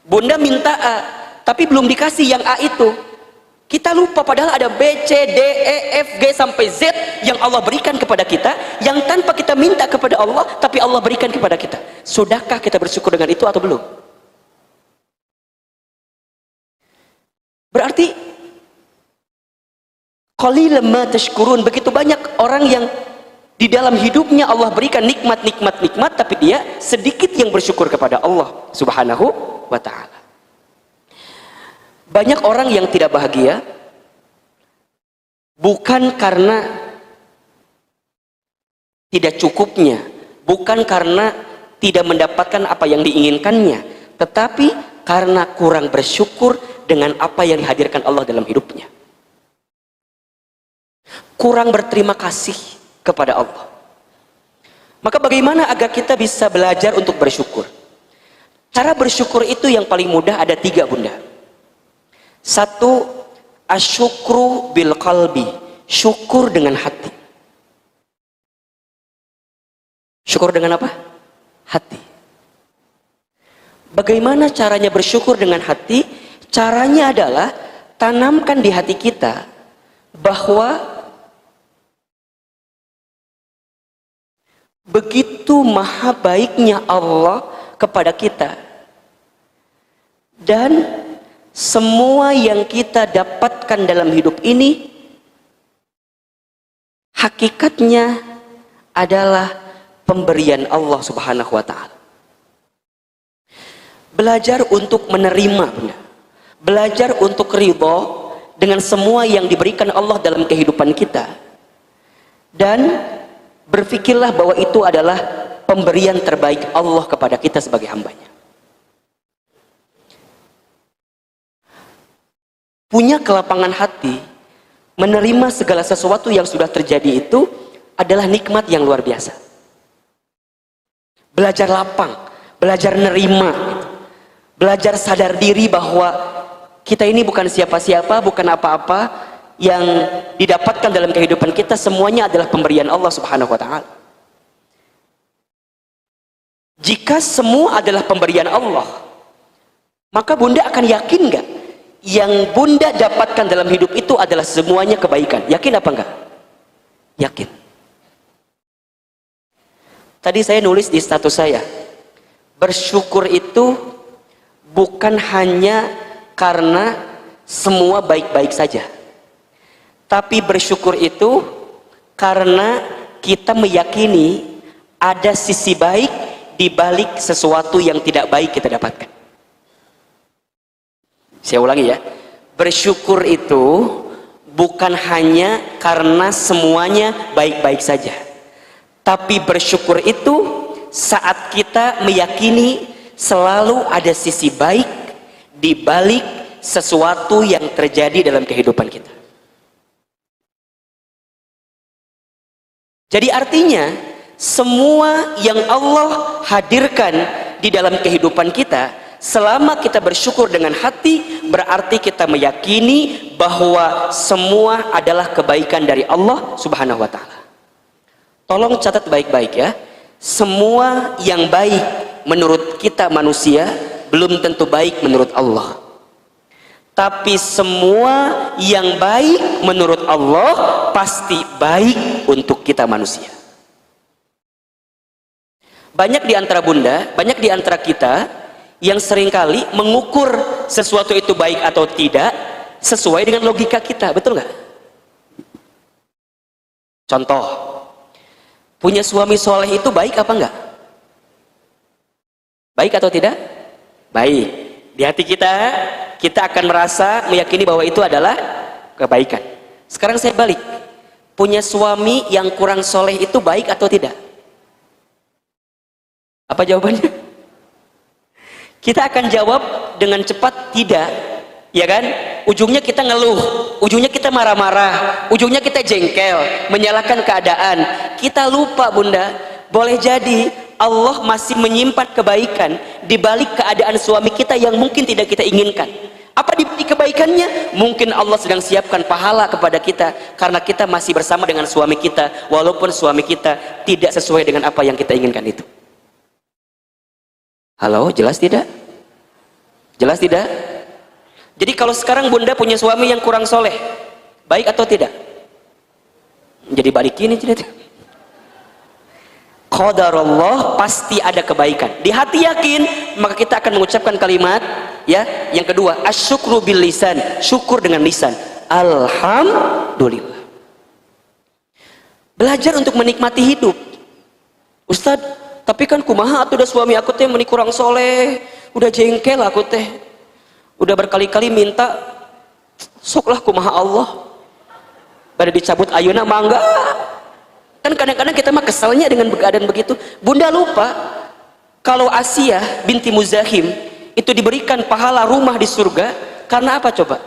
Bunda minta A, tapi belum dikasih yang A itu. Kita lupa padahal ada B, C, D, E, F, G sampai Z yang Allah berikan kepada kita, yang tanpa kita minta kepada Allah, tapi Allah berikan kepada kita. Sudahkah kita bersyukur dengan itu atau belum? Berarti qalilan ma tashkurun, begitu banyak orang yang di dalam hidupnya Allah berikan nikmat, tapi dia sedikit yang bersyukur kepada Allah Subhanahu wa ta'ala. Banyak orang yang tidak bahagia bukan karena tidak cukupnya, bukan karena tidak mendapatkan apa yang diinginkannya, tetapi karena kurang bersyukur dengan apa yang dihadirkan Allah dalam hidupnya. Kurang berterima kasih kepada Allah. Maka bagaimana agar kita bisa belajar untuk bersyukur? Cara bersyukur itu yang paling mudah ada 3 Bunda. 1, asyukru bil qalbi, syukur dengan hati. Syukur dengan apa? Hati. Bagaimana caranya bersyukur dengan hati? Caranya adalah tanamkan di hati kita bahwa begitu maha baiknya Allah kepada kita, dan semua yang kita dapatkan dalam hidup ini hakikatnya adalah pemberian Allah Subhanahu wa ta'ala. Belajar untuk menerima, Bunda. Belajar untuk ridho dengan semua yang diberikan Allah dalam kehidupan kita. Dan berpikirlah bahwa itu adalah pemberian terbaik Allah kepada kita sebagai hambanya. Punya kelapangan hati, menerima segala sesuatu yang sudah terjadi itu adalah nikmat yang luar biasa. Belajar lapang, belajar nerima, belajar sadar diri bahwa kita ini bukan siapa-siapa, bukan apa-apa, yang didapatkan dalam kehidupan kita semuanya adalah pemberian Allah Subhanahu wa Ta'ala. Jika semua adalah pemberian Allah, maka Bunda akan yakin nggak yang Bunda dapatkan dalam hidup itu adalah semuanya kebaikan? Yakin apa enggak? Yakin. Tadi saya nulis di status saya, bersyukur itu bukan hanya karena semua baik-baik saja, tapi bersyukur itu karena kita meyakini ada sisi baik di balik sesuatu yang tidak baik kita dapatkan. Saya ulangi ya, bersyukur itu bukan hanya karena semuanya baik-baik saja, tapi bersyukur itu saat kita meyakini selalu ada sisi baik di balik sesuatu yang terjadi dalam kehidupan kita. Jadi artinya semua yang Allah hadirkan di dalam kehidupan kita, selama kita bersyukur dengan hati, berarti kita meyakini bahwa semua adalah kebaikan dari Allah Subhanahu wa Ta'ala. Tolong catat baik-baik ya, semua yang baik menurut kita manusia belum tentu baik menurut Allah, tapi semua yang baik menurut Allah pasti baik untuk kita manusia. Banyak di antara Bunda, banyak di antara kita yang seringkali mengukur sesuatu itu baik atau tidak sesuai dengan logika kita, betul nggak? Contoh, punya suami soleh itu baik apa enggak? Baik atau tidak? Baik. Di hati kita, kita akan merasa meyakini bahwa itu adalah kebaikan. Sekarang saya balik, punya suami yang kurang soleh itu baik atau tidak? Apa jawabannya? Kita akan jawab dengan cepat tidak, ya kan? Ujungnya kita ngeluh, ujungnya kita marah-marah, ujungnya kita jengkel, menyalahkan keadaan. Kita lupa Bunda, boleh jadi Allah masih menyimpan kebaikan di balik keadaan suami kita yang mungkin tidak kita inginkan. Apa di balik kebaikannya? Mungkin Allah sedang siapkan pahala kepada kita karena kita masih bersama dengan suami kita, walaupun suami kita tidak sesuai dengan apa yang kita inginkan itu. Halo, jelas tidak? Jelas tidak? Jadi kalau sekarang Bunda punya suami yang kurang soleh, baik atau tidak? Jadi balik ini tidak? Qadarullah, pasti ada kebaikan. Di hati yakin, maka kita akan mengucapkan kalimat ya. Yang kedua, asyukru bil lisan, syukur dengan lisan. Alhamdulillah. Belajar untuk menikmati hidup. Ustadz, tapi kan kumaha atuh udah suami aku teh meni kurang soleh, udah jengkel aku teh, udah berkali-kali minta, soklah kumaha Allah, pada dicabut ayuna mangga. Kan kadang-kadang kita mah kesalnya dengan keadaan begitu. Bunda lupa kalau Asia binti Muzahim itu diberikan pahala rumah di surga karena apa coba?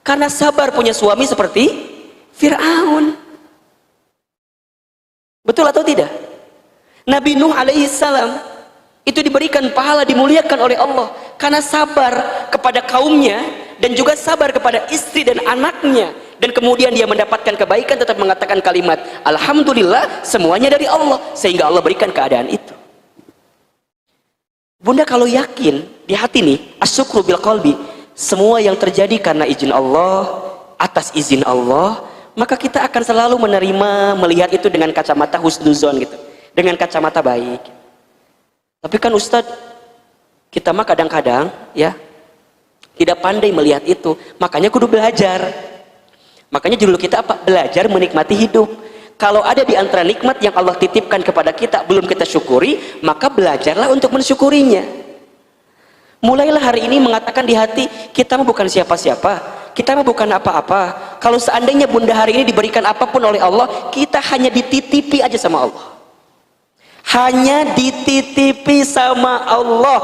Karena sabar punya suami seperti Fir'aun. Betul atau tidak? Nabi Nuh alaihi salam itu diberikan pahala, dimuliakan oleh Allah karena sabar kepada kaumnya dan juga sabar kepada istri dan anaknya, dan kemudian dia mendapatkan kebaikan, tetap mengatakan kalimat Alhamdulillah, semuanya dari Allah, sehingga Allah berikan keadaan itu. Bunda kalau yakin di hati nih, asyukru bil qalbi, semua yang terjadi karena izin Allah, atas izin Allah, maka kita akan selalu menerima, melihat itu dengan kacamata husnuzon gitu, dengan kacamata baik. Tapi kan Ustadz, kita mah kadang-kadang ya tidak pandai melihat itu, makanya kudu belajar. Makanya judul kita apa? Belajar menikmati hidup. Kalau ada di antara nikmat yang Allah titipkan kepada kita belum kita syukuri, maka belajarlah untuk mensyukurinya. Mulailah hari ini mengatakan di hati, kita mah bukan siapa-siapa, kita mah bukan apa-apa. Kalau seandainya bunda hari ini diberikan apapun oleh Allah, kita hanya dititipi aja sama Allah. Hanya dititipi sama Allah.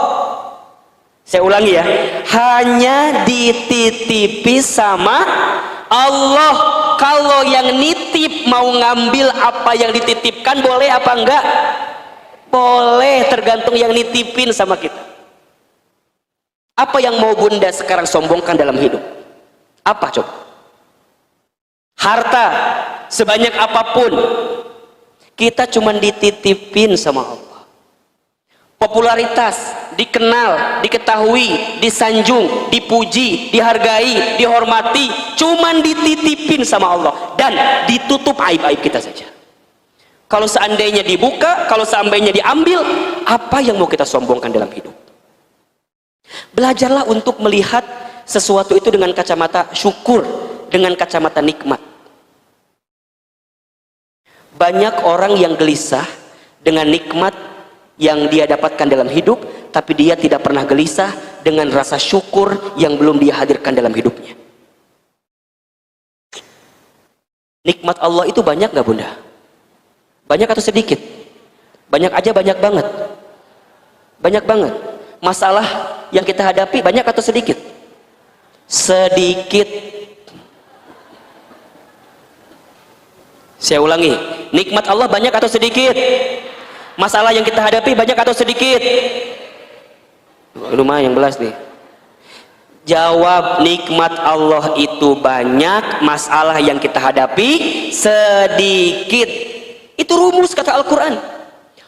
Saya ulangi ya, hanya dititipi sama Allah. Kalau yang nitip mau ngambil apa yang dititipkan, boleh apa enggak? Boleh, tergantung yang nitipin sama kita. Apa yang mau bunda sekarang sombongkan dalam hidup? Apa coba? Harta sebanyak apapun, kita cuma dititipin sama Allah. Popularitas, dikenal, diketahui, disanjung, dipuji, dihargai, dihormati, cuma dititipin sama Allah. Dan ditutup aib-aib kita saja. Kalau seandainya dibuka, kalau seandainya diambil, apa yang mau kita sombongkan dalam hidup? Belajarlah untuk melihat sesuatu itu dengan kacamata syukur, dengan kacamata nikmat. Banyak orang yang gelisah dengan nikmat yang dia dapatkan dalam hidup, tapi dia tidak pernah gelisah dengan rasa syukur yang belum dia hadirkan dalam hidupnya. Nikmat Allah itu banyak gak bunda? Banyak atau sedikit? Banyak aja, banyak banget. Banyak banget. Masalah yang kita hadapi banyak atau sedikit? Sedikit. Saya ulangi, nikmat Allah banyak atau sedikit? Masalah yang kita hadapi banyak atau sedikit? Lumayan belas nih. Jawab, nikmat Allah itu banyak, masalah yang kita hadapi sedikit. Itu rumus kata Al-Quran.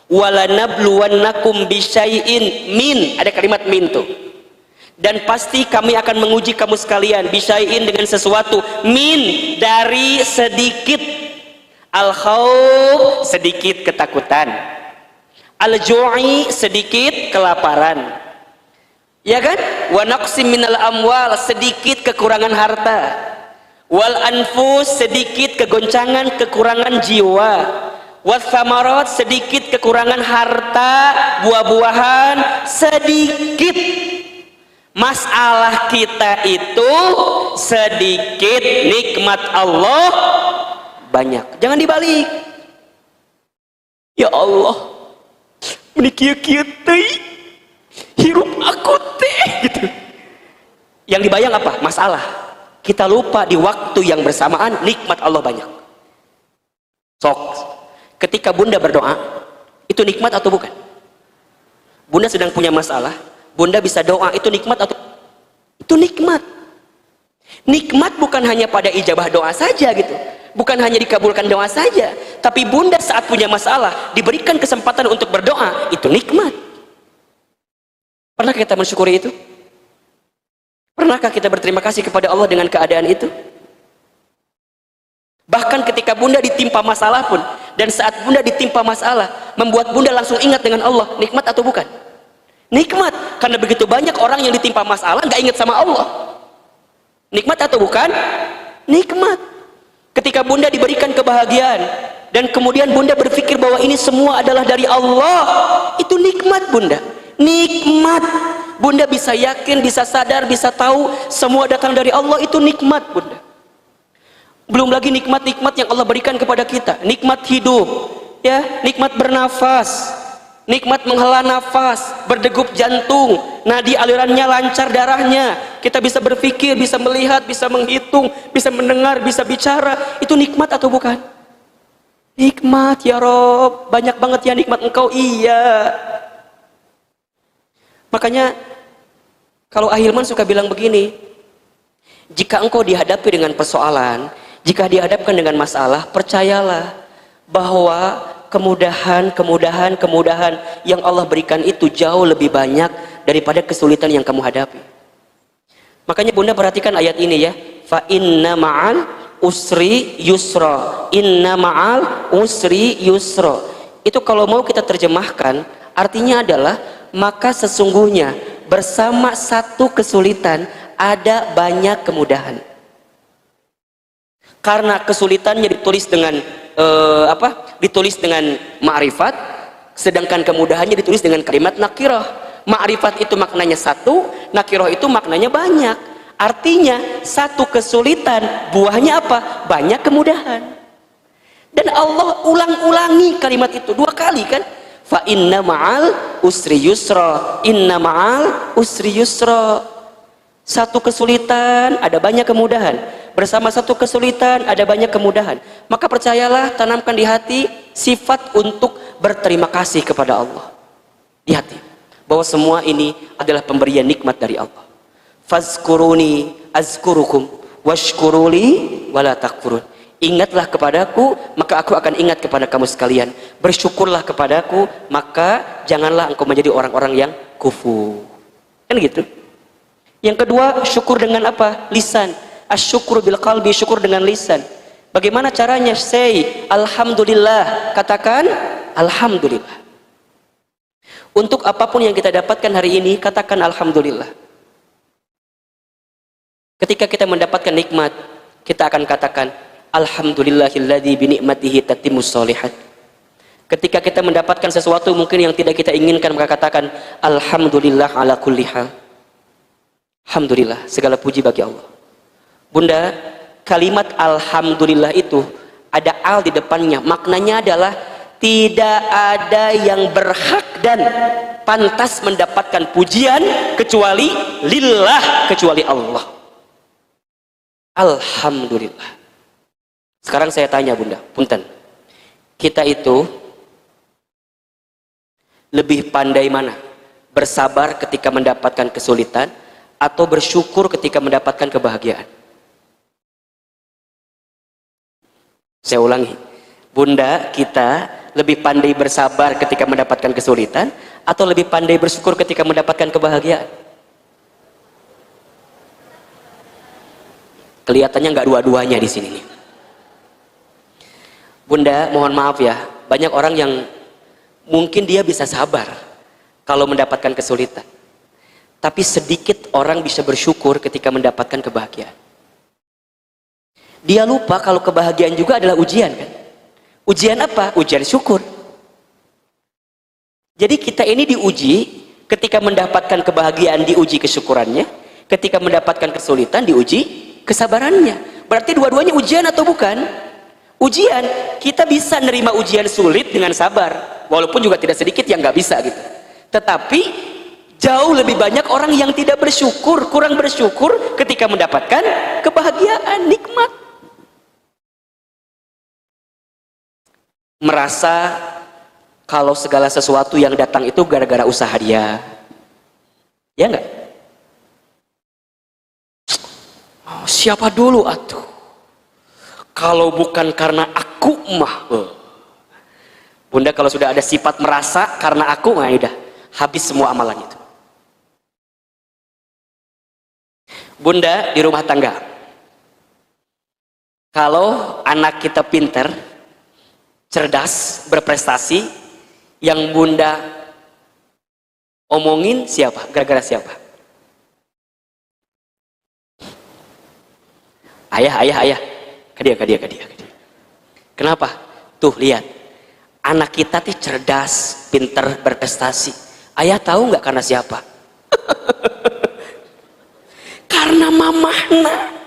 Walanabluwannakum bisyai'in min, ada kalimat min tuh. Dan pasti kami akan menguji kamu sekalian bisyai'in dengan sesuatu, min dari sedikit. Al-khawf sedikit ketakutan, al-ju'i sedikit kelaparan, ya kan? Wa naqsim minal amwal sedikit kekurangan harta, wal anfus sedikit kegoncangan kekurangan jiwa, wathamarat sedikit kekurangan harta buah-buahan sedikit. Masalah kita itu sedikit, nikmat Allah banyak. Jangan dibalik. Ya Allah, menikieu-kieu teh hirup aku teh gitu. Yang dibayang apa? Masalah. Kita lupa di waktu yang bersamaan nikmat Allah banyak. Sok, ketika bunda berdoa, itu nikmat atau bukan? Bunda sedang punya masalah, bunda bisa doa, itu nikmat atau? Itu nikmat. Nikmat bukan hanya pada ijabah doa saja gitu, bukan hanya dikabulkan doa saja, tapi bunda saat punya masalah diberikan kesempatan untuk berdoa, itu nikmat. Pernahkah kita mensyukuri itu? Pernahkah kita berterima kasih kepada Allah dengan keadaan itu? Bahkan ketika bunda ditimpa masalah pun, dan saat bunda ditimpa masalah membuat bunda langsung ingat dengan Allah, nikmat atau bukan? Nikmat, karena begitu banyak orang yang ditimpa masalah nggak ingat sama Allah. Nikmat atau bukan? Nikmat. Ketika bunda diberikan kebahagiaan dan kemudian bunda berpikir bahwa ini semua adalah dari Allah, itu nikmat bunda. Nikmat. Bunda bisa yakin, bisa sadar, bisa tahu semua datang dari Allah, itu nikmat bunda. Belum lagi nikmat-nikmat yang Allah berikan kepada kita. Nikmat hidup, ya, nikmat bernafas, nikmat menghela nafas, berdegup jantung, nadi alirannya lancar darahnya, kita bisa berpikir, bisa melihat, bisa menghitung, bisa mendengar, bisa bicara. Itu nikmat atau bukan? Nikmat ya Rob, banyak banget ya nikmat Engkau. Iya. Makanya kalau Ahilman suka bilang begini, jika engkau dihadapi dengan persoalan, jika dihadapkan dengan masalah, percayalah bahwa kemudahan yang Allah berikan itu jauh lebih banyak daripada kesulitan yang kamu hadapi. Makanya bunda perhatikan ayat ini ya, fa inna ma'al usri yusra, inna ma'al usri yusra. Itu kalau mau kita terjemahkan, artinya adalah maka sesungguhnya bersama satu kesulitan ada banyak kemudahan. Karena kesulitannya ditulis dengan ditulis dengan ma'rifat, sedangkan kemudahannya ditulis dengan kalimat nakirah. Ma'rifat itu maknanya satu, nakiroh itu maknanya banyak. Artinya satu kesulitan, buahnya apa? Banyak kemudahan. Dan Allah ulang-ulangi kalimat itu 2 kali kan? Fa inna ma'al usri yusra, inna ma'al usri yusra. Satu kesulitan ada banyak kemudahan, bersama satu kesulitan ada banyak kemudahan. Maka percayalah, tanamkan di hati sifat untuk berterima kasih kepada Allah di hati, bahwa semua ini adalah pemberian nikmat dari Allah. Fazkuruni azkurukum washkuruli wala takfurun. Ingatlah kepadaku, maka aku akan ingat kepada kamu sekalian. Bersyukurlah kepadaku, maka janganlah engkau menjadi orang-orang yang kufur. Kan gitu. Yang kedua, syukur dengan apa? Lisan. Asyukru bil qalbi, syukur dengan lisan. Bagaimana caranya? Say alhamdulillah. Katakan alhamdulillah. Untuk apapun yang kita dapatkan hari ini, katakan alhamdulillah. Ketika kita mendapatkan nikmat, kita akan katakan alhamdulillahilladzi bi ni'matihi tatimmus sholihat. Ketika kita mendapatkan sesuatu mungkin yang tidak kita inginkan, maka katakan alhamdulillah ala kulli hal. Alhamdulillah, segala puji bagi Allah. Bunda, kalimat alhamdulillah itu ada al di depannya. Maknanya adalah tidak ada yang berhak dan pantas mendapatkan pujian kecuali lillah, kecuali Allah. Alhamdulillah. Sekarang saya tanya Bunda, punten, kita itu lebih pandai mana? Bersabar ketika mendapatkan kesulitan atau bersyukur ketika mendapatkan kebahagiaan? Saya ulangi, Bunda, kita lebih pandai bersabar ketika mendapatkan kesulitan atau lebih pandai bersyukur ketika mendapatkan kebahagiaan? Kelihatannya nggak dua-duanya di sini nih. Bunda, mohon maaf ya, banyak orang yang mungkin dia bisa sabar kalau mendapatkan kesulitan, tapi sedikit orang bisa bersyukur ketika mendapatkan kebahagiaan. Dia lupa kalau kebahagiaan juga adalah ujian kan? Ujian apa? Ujian syukur. Jadi kita ini diuji, ketika mendapatkan kebahagiaan diuji kesyukurannya, ketika mendapatkan kesulitan diuji kesabarannya. Berarti dua-duanya ujian atau bukan? Ujian. Kita bisa nerima ujian sulit dengan sabar, walaupun juga tidak sedikit yang nggak bisa gitu. Tetapi jauh lebih banyak orang yang tidak bersyukur, kurang bersyukur ketika mendapatkan kebahagiaan, nikmat. Merasa kalau segala sesuatu yang datang itu gara-gara usaha dia. Ya enggak? Oh, siapa dulu atuh? Kalau bukan karena aku mah. Bunda, kalau sudah ada sifat merasa karena aku, nah udah habis semua amalan itu. Bunda, di rumah tangga, kalau anak kita pinter, cerdas, berprestasi, yang Bunda omongin siapa? Gara-gara siapa? Ayah. Ke dia. Kenapa? Tuh lihat, anak kita tuh cerdas, pinter, berprestasi. Ayah tahu nggak karena siapa? Karena mamahnya,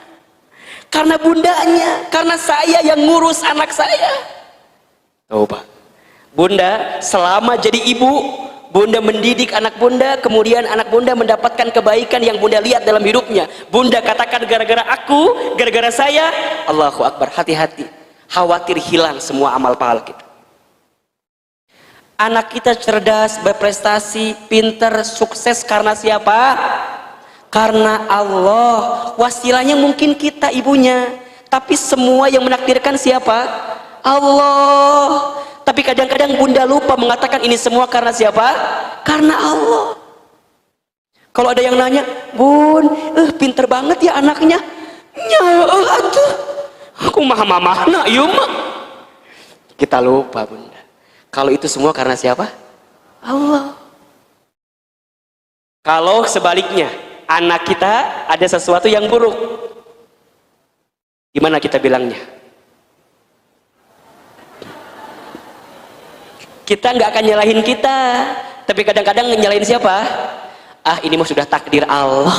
karena bundanya, karena saya yang ngurus anak saya. Coba, Bunda selama jadi ibu, Bunda mendidik anak Bunda, kemudian anak Bunda mendapatkan kebaikan yang Bunda lihat dalam hidupnya. Bunda katakan gara-gara aku, gara-gara saya. Allahu Akbar, hati-hati, khawatir hilang semua amal pahala kita. Anak kita cerdas, berprestasi, pinter, sukses karena siapa? Karena Allah. Wasilahnya mungkin kita ibunya, tapi semua yang menakdirkan siapa? Allah. Tapi kadang-kadang Bunda lupa mengatakan ini semua karena siapa? Karena Allah. Kalau ada yang nanya, Bun, pinter banget ya anaknya. Ya, atuh. Aku mah-mah-mah, yuma. Kita lupa Bunda. Kalau itu semua karena siapa? Allah. Kalau sebaliknya, anak kita ada sesuatu yang buruk, gimana kita bilangnya? Kita nggak akan nyalahin kita, Tapi kadang-kadang nyalain siapa? Ah, ini mah sudah takdir Allah.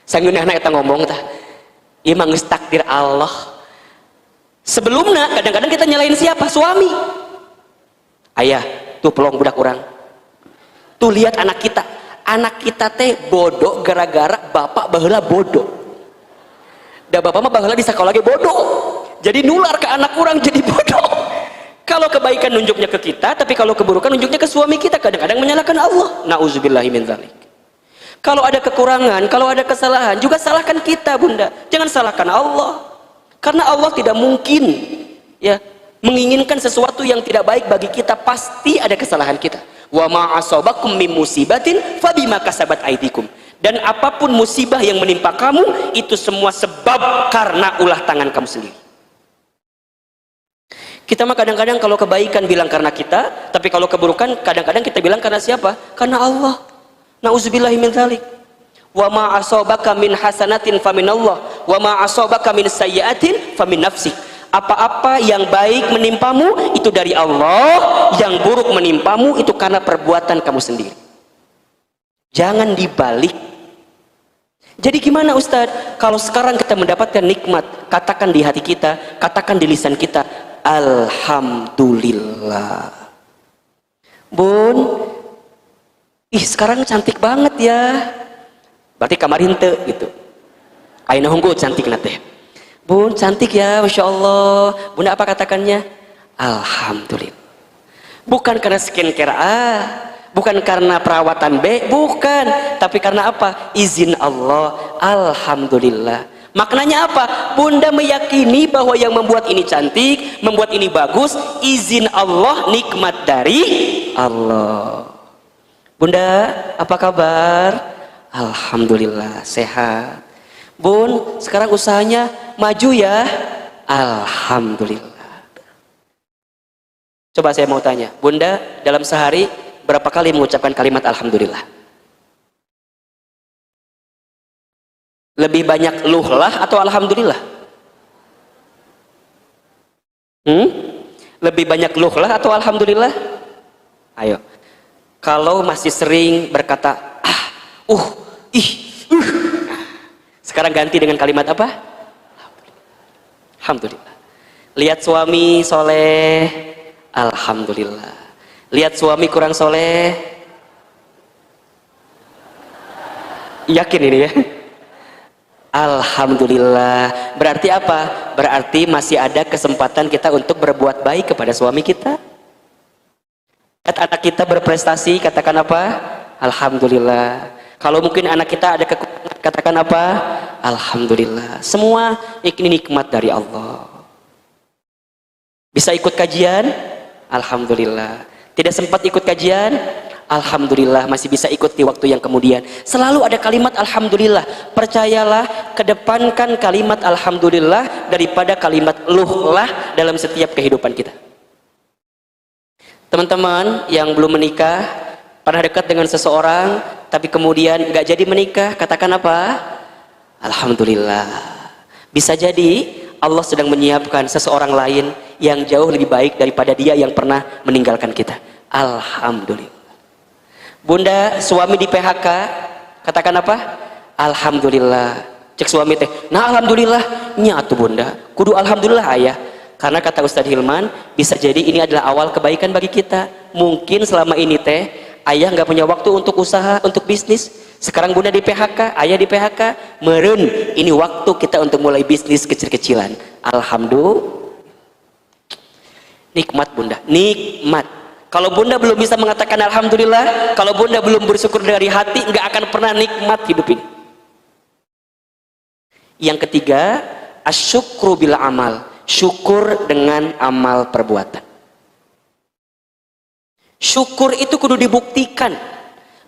Sangeunahna eta ngomong tah. Ieu mah geus takdir Allah. Sebelumnya kadang-kadang kita nyalain siapa? Suami. Ayah, tuh pelong budak orang. Tuh lihat anak kita. Anak kita teh bodoh gara-gara bapak baheula bodoh. Da bapak mah baheula di sakola ge bodoh. Jadi nular ke anak orang jadi bodoh. Kalau kebaikan nunjuknya ke kita, tapi kalau keburukan nunjuknya ke suami kita. Kadang-kadang menyalahkan Allah. Nauzubillahi min dzalik. Kalau ada kekurangan, kalau ada kesalahan, juga salahkan kita, Bunda. Jangan salahkan Allah. Karena Allah tidak mungkin ya menginginkan sesuatu yang tidak baik bagi kita. Pasti ada kesalahan kita. Wa ma asabakum min musibatin fabima kasabat aydikum. Dan apapun musibah yang menimpa kamu, itu semua sebab karena ulah tangan kamu sendiri. Kita mah kadang-kadang kalau kebaikan bilang karena kita, tapi kalau keburukan kadang-kadang kita bilang karena siapa? Karena Allah. Nauzubillahi min dzalik. Wa ma asabaka min hasanatin faminallah, wa ma asabaka min sayyi'atin famin nafsik. Apa-apa yang baik menimpamu itu dari Allah, yang buruk menimpamu itu karena perbuatan kamu sendiri. Jangan dibalik. Jadi gimana Ustadz? Kalau sekarang kita mendapatkan nikmat, katakan di hati kita, katakan di lisan kita, alhamdulillah. Bun, ih sekarang cantik banget ya. Berarti kamarin teu gitu. Ayeuna hungkul cantik nate. Bun cantik ya, masya Allah. Bunda apa katakannya? Alhamdulillah. Bukan karena skincare A, bukan karena perawatan B, bukan. Tapi karena apa? Izin Allah. Alhamdulillah. Maknanya apa? Bunda meyakini bahwa yang membuat ini cantik, membuat ini bagus, izin Allah, nikmat dari Allah. Bunda, apa kabar? Alhamdulillah, sehat. Bun, sekarang usahanya maju ya? Alhamdulillah. Coba saya mau tanya, Bunda dalam sehari berapa kali mengucapkan kalimat Alhamdulillah? Lebih banyak luhlah atau alhamdulillah? Lebih banyak luhlah atau alhamdulillah? Ayo. Kalau masih sering berkata sekarang ganti dengan kalimat apa? Alhamdulillah. Lihat suami soleh, alhamdulillah. Lihat suami kurang soleh, yakin ini ya? Alhamdulillah. Berarti apa? Berarti masih ada kesempatan kita untuk berbuat baik kepada suami kita. Anak kita berprestasi, katakan apa? Alhamdulillah. Kalau mungkin anak kita ada kekurangan, katakan apa? Alhamdulillah. Semua ini nikmat dari Allah. Bisa ikut kajian? Alhamdulillah. Tidak sempat ikut kajian? Alhamdulillah, masih bisa ikut di waktu yang kemudian. Selalu ada kalimat alhamdulillah. Percayalah, kedepankan kalimat alhamdulillah daripada kalimat luhlah dalam setiap kehidupan kita. Teman-teman yang belum menikah, pernah dekat dengan seseorang tapi kemudian gak jadi menikah, katakan apa? Alhamdulillah. Bisa jadi Allah sedang menyiapkan seseorang lain yang jauh lebih baik daripada dia yang pernah meninggalkan kita. Alhamdulillah. Bunda suami di PHK, katakan apa? Alhamdulillah. Cek suami teh, nah alhamdulillah nya atuh Bunda, kudu alhamdulillah ayah. Karena kata Ustadz Hilman, bisa jadi ini adalah awal kebaikan bagi kita. Mungkin selama ini teh ayah nggak punya waktu untuk usaha, untuk bisnis. Sekarang Bunda di PHK, ayah di PHK, meren ini waktu kita untuk mulai bisnis kecil-kecilan. Alhamdulillah. Nikmat Bunda, nikmat. Kalau Bunda belum bisa mengatakan alhamdulillah, kalau Bunda belum bersyukur dari hati, nggak akan pernah nikmat hidup ini. Yang ketiga, asyukru bil amal, syukur dengan amal perbuatan. Syukur itu kudu dibuktikan.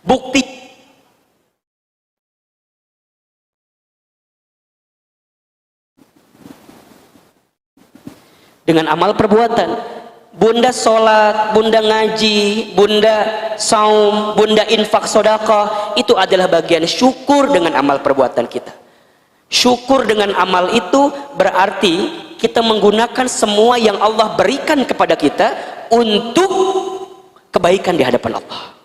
Bukti dengan amal perbuatan. Bunda sholat, bunda ngaji, bunda saum, bunda infak sedekah, itu adalah bagian syukur dengan amal perbuatan kita. Syukur dengan amal itu berarti kita menggunakan semua yang Allah berikan kepada kita untuk kebaikan di hadapan Allah.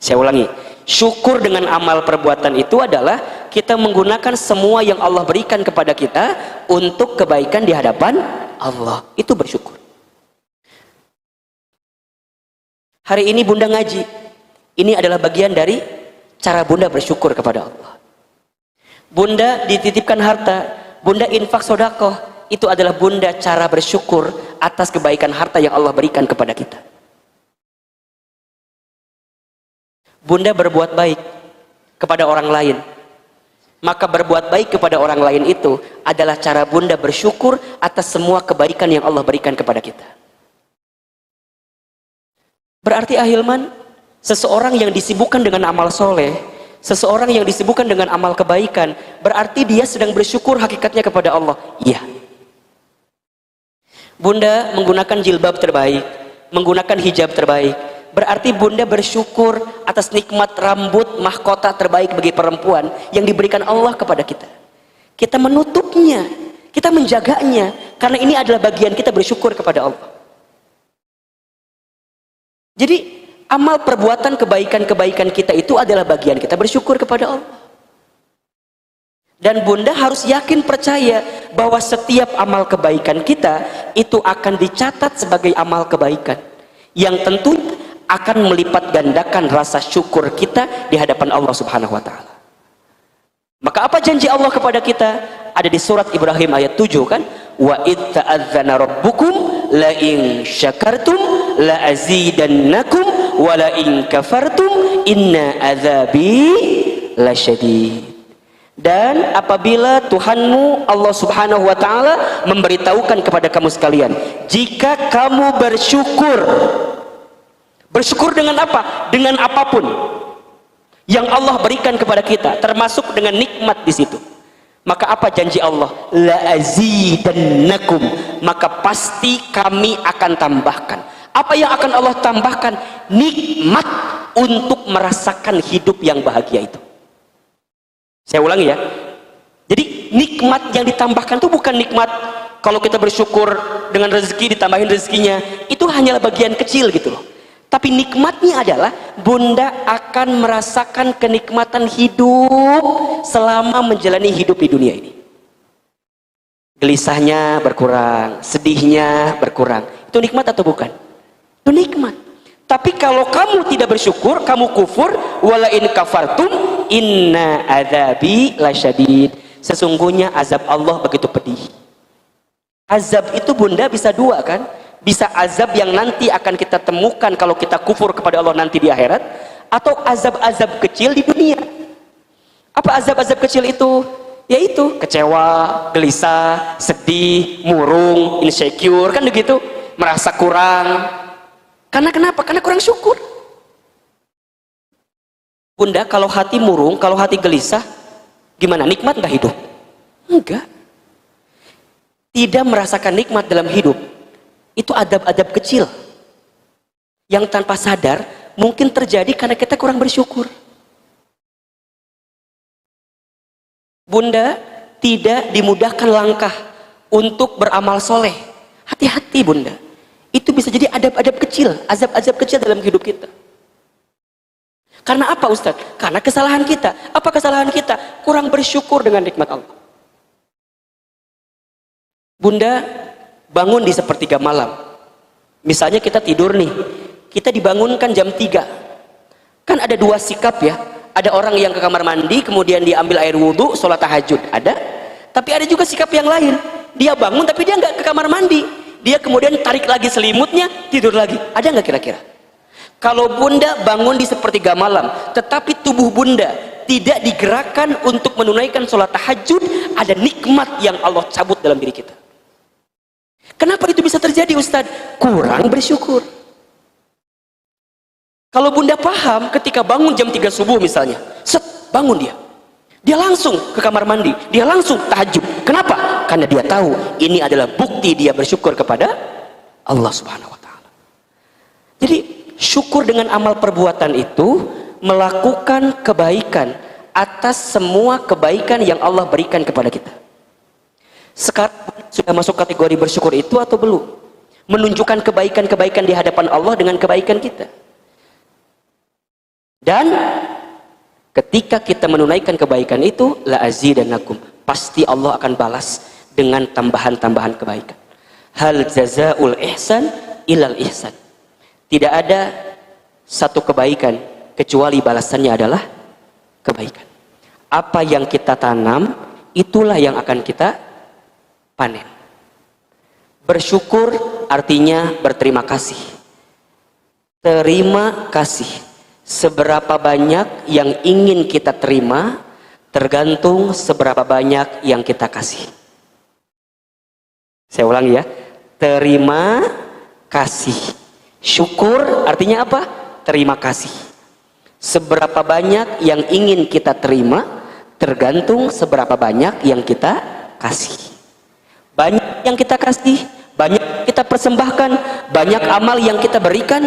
Saya ulangi, syukur dengan amal perbuatan itu adalah kita menggunakan semua yang Allah berikan kepada kita untuk kebaikan di hadapan Allah. Itu bersyukur. Hari ini Bunda ngaji. Ini adalah bagian dari cara Bunda bersyukur kepada Allah. Bunda dititipkan harta, Bunda infak sodakoh. Itu adalah Bunda cara bersyukur atas kebaikan harta yang Allah berikan kepada kita. Bunda berbuat baik kepada orang lain, maka berbuat baik kepada orang lain itu adalah cara Bunda bersyukur atas semua kebaikan yang Allah berikan kepada kita. Berarti ahilman, seseorang yang disibukkan dengan amal soleh, seseorang yang disibukkan dengan amal kebaikan, berarti dia sedang bersyukur hakikatnya kepada Allah. Iya. Bunda menggunakan jilbab terbaik, menggunakan hijab terbaik, berarti Bunda bersyukur atas nikmat rambut mahkota terbaik bagi perempuan yang diberikan Allah kepada kita. Kita menutupnya, kita menjaganya, karena ini adalah bagian kita bersyukur kepada Allah. Jadi amal perbuatan kebaikan-kebaikan kita itu adalah bagian kita bersyukur kepada Allah. Dan Bunda harus yakin percaya bahwa setiap amal kebaikan kita itu akan dicatat sebagai amal kebaikan yang tentu akan melipat gandakan rasa syukur kita di hadapan Allah Subhanahu wa taala. Maka apa janji Allah kepada kita? Ada di surat Ibrahim ayat 7 kan? Wa id ta'adzana rabbukum la in syakartum la azidannakum wa la in kafartum inna adzabi lasyadid. Dan apabila Tuhanmu Allah Subhanahu wa taala memberitahukan kepada kamu sekalian, jika kamu bersyukur, bersyukur dengan apa? Dengan apapun yang Allah berikan kepada kita, termasuk dengan nikmat di situ. Maka apa janji Allah? La azidannakum, maka pasti kami akan tambahkan. Apa yang akan Allah tambahkan? Nikmat untuk merasakan hidup yang bahagia itu. Saya ulangi ya. Jadi nikmat yang ditambahkan itu bukan nikmat kalau kita bersyukur dengan rezeki ditambahin rezekinya, itu hanyalah bagian kecil gitu loh. Tapi nikmatnya adalah Bunda akan merasakan kenikmatan hidup selama menjalani hidup di dunia ini. Gelisahnya berkurang, sedihnya berkurang. Itu nikmat atau bukan? Itu nikmat. Tapi kalau kamu tidak bersyukur, kamu kufur, wala in kafartum inna adzabi lasyadid. Sesungguhnya azab Allah begitu pedih. Azab itu Bunda bisa dua kan? Bisa azab yang nanti akan kita temukan kalau kita kufur kepada Allah nanti di akhirat, atau azab-azab kecil di dunia. Apa azab-azab kecil itu? Yaitu kecewa, gelisah, sedih, murung, insecure, kan begitu, merasa kurang. Karena kenapa? Karena kurang syukur. Bunda, kalau hati murung, kalau hati gelisah, gimana? Nikmat nggak hidup? Enggak. Tidak merasakan nikmat dalam hidup, itu adab-adab kecil yang tanpa sadar mungkin terjadi karena kita kurang bersyukur. Bunda tidak dimudahkan langkah untuk beramal soleh. Hati-hati Bunda, itu bisa jadi adab-adab kecil, azab-azab kecil dalam hidup kita. Karena apa Ustadz? Karena kesalahan kita. Apa kesalahan kita? Kurang bersyukur dengan nikmat Allah. Bunda bangun di sepertiga malam. Misalnya kita tidur nih, kita dibangunkan jam 3. Kan ada dua sikap ya. Ada orang yang ke kamar mandi, kemudian dia ambil air wudhu, sholat tahajud. Ada. Tapi ada juga sikap yang lain. Dia bangun tapi dia nggak ke kamar mandi. Dia kemudian tarik lagi selimutnya, tidur lagi. Ada nggak kira-kira? Kalau Bunda bangun di sepertiga malam, tetapi tubuh Bunda tidak digerakkan untuk menunaikan sholat tahajud, ada nikmat yang Allah cabut dalam diri kita. Kenapa itu bisa terjadi Ustadz? Kurang bersyukur. Kalau Bunda paham, ketika bangun jam 3 subuh misalnya, bangun dia langsung ke kamar mandi, dia langsung tahajud. Kenapa? Karena dia tahu ini adalah bukti dia bersyukur kepada Allah Subhanahu wa taala. Jadi syukur dengan amal perbuatan itu melakukan kebaikan atas semua kebaikan yang Allah berikan kepada kita. Sekarang sudah masuk kategori bersyukur itu atau belum? Menunjukkan kebaikan-kebaikan di hadapan Allah dengan kebaikan kita. Dan ketika kita menunaikan kebaikan itu, la azidannakum, pasti Allah akan balas dengan tambahan-tambahan kebaikan. Hal jazaul ihsan ilal ihsan. Tidak ada satu kebaikan kecuali balasannya adalah kebaikan. Apa yang kita tanam, itulah yang akan kita panen. Bersyukur artinya berterima kasih. Terima kasih. Seberapa banyak yang ingin kita terima tergantung seberapa banyak yang kita kasih. Saya ulangi ya. Terima kasih. Syukur artinya apa? Terima kasih. Seberapa banyak yang ingin kita terima tergantung seberapa banyak yang kita kasih. Banyak yang kita kasih, banyak kita persembahkan, banyak amal yang kita berikan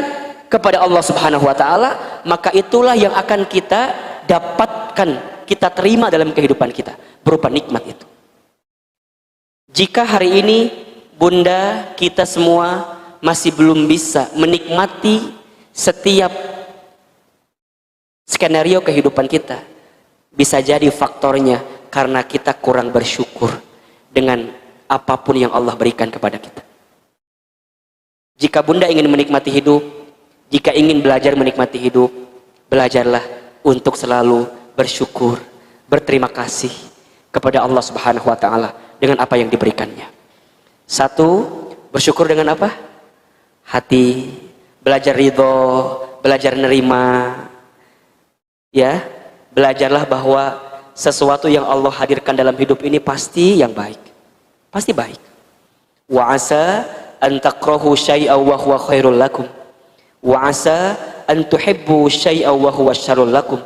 kepada Allah Subhanahu wa taala, maka itulah yang akan kita dapatkan, kita terima dalam kehidupan kita berupa nikmat itu. Jika hari ini Bunda, kita semua masih belum bisa menikmati setiap skenario kehidupan kita, bisa jadi faktornya karena kita kurang bersyukur dengan apapun yang Allah berikan kepada kita. Jika Bunda ingin menikmati hidup, jika ingin belajar menikmati hidup, belajarlah untuk selalu bersyukur, berterima kasih kepada Allah Subhanahu wa taala dengan apa yang diberikannya. Satu, bersyukur dengan apa? Hati, belajar ridho, belajar nerima. Ya, belajarlah bahwa sesuatu yang Allah hadirkan dalam hidup ini pasti yang baik. Pasti baik. Wa asa an takrahu syai'an wa huwa khairul lakum. Wa asa an tuhibbu syai'an wa huwa syarrul lakum.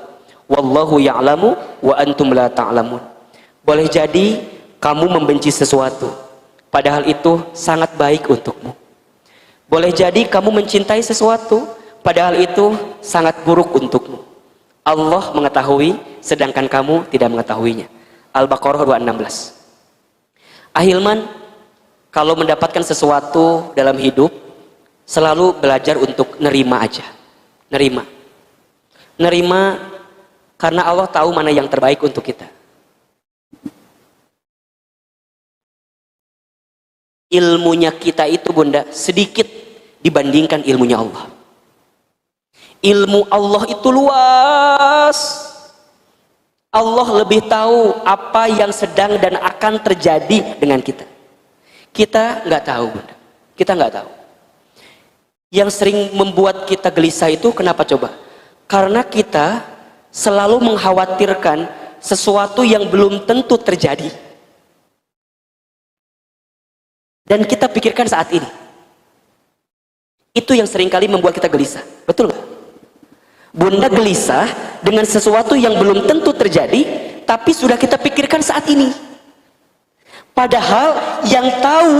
Wallahu ya'lamu wa antum la ta'lamun. Boleh jadi kamu membenci sesuatu, padahal itu sangat baik untukmu. Boleh jadi kamu mencintai sesuatu, padahal itu sangat buruk untukmu. Allah mengetahui, sedangkan kamu tidak mengetahuinya. Al-Baqarah 216. Ahilman, kalau mendapatkan sesuatu dalam hidup, selalu belajar untuk nerima aja. Nerima. Nerima karena Allah tahu mana yang terbaik untuk kita. Ilmunya kita itu Bunda sedikit dibandingkan ilmunya Allah. Ilmu Allah itu luas. Allah lebih tahu apa yang sedang dan akan terjadi dengan kita. Kita nggak tahu Bunda. Kita nggak tahu. Yang sering membuat kita gelisah itu kenapa coba? Karena kita selalu mengkhawatirkan sesuatu yang belum tentu terjadi. Dan kita pikirkan saat ini. Itu yang seringkali membuat kita gelisah. Betul nggak? Bunda gelisah dengan sesuatu yang belum tentu terjadi, tapi sudah kita pikirkan saat ini. Padahal yang tahu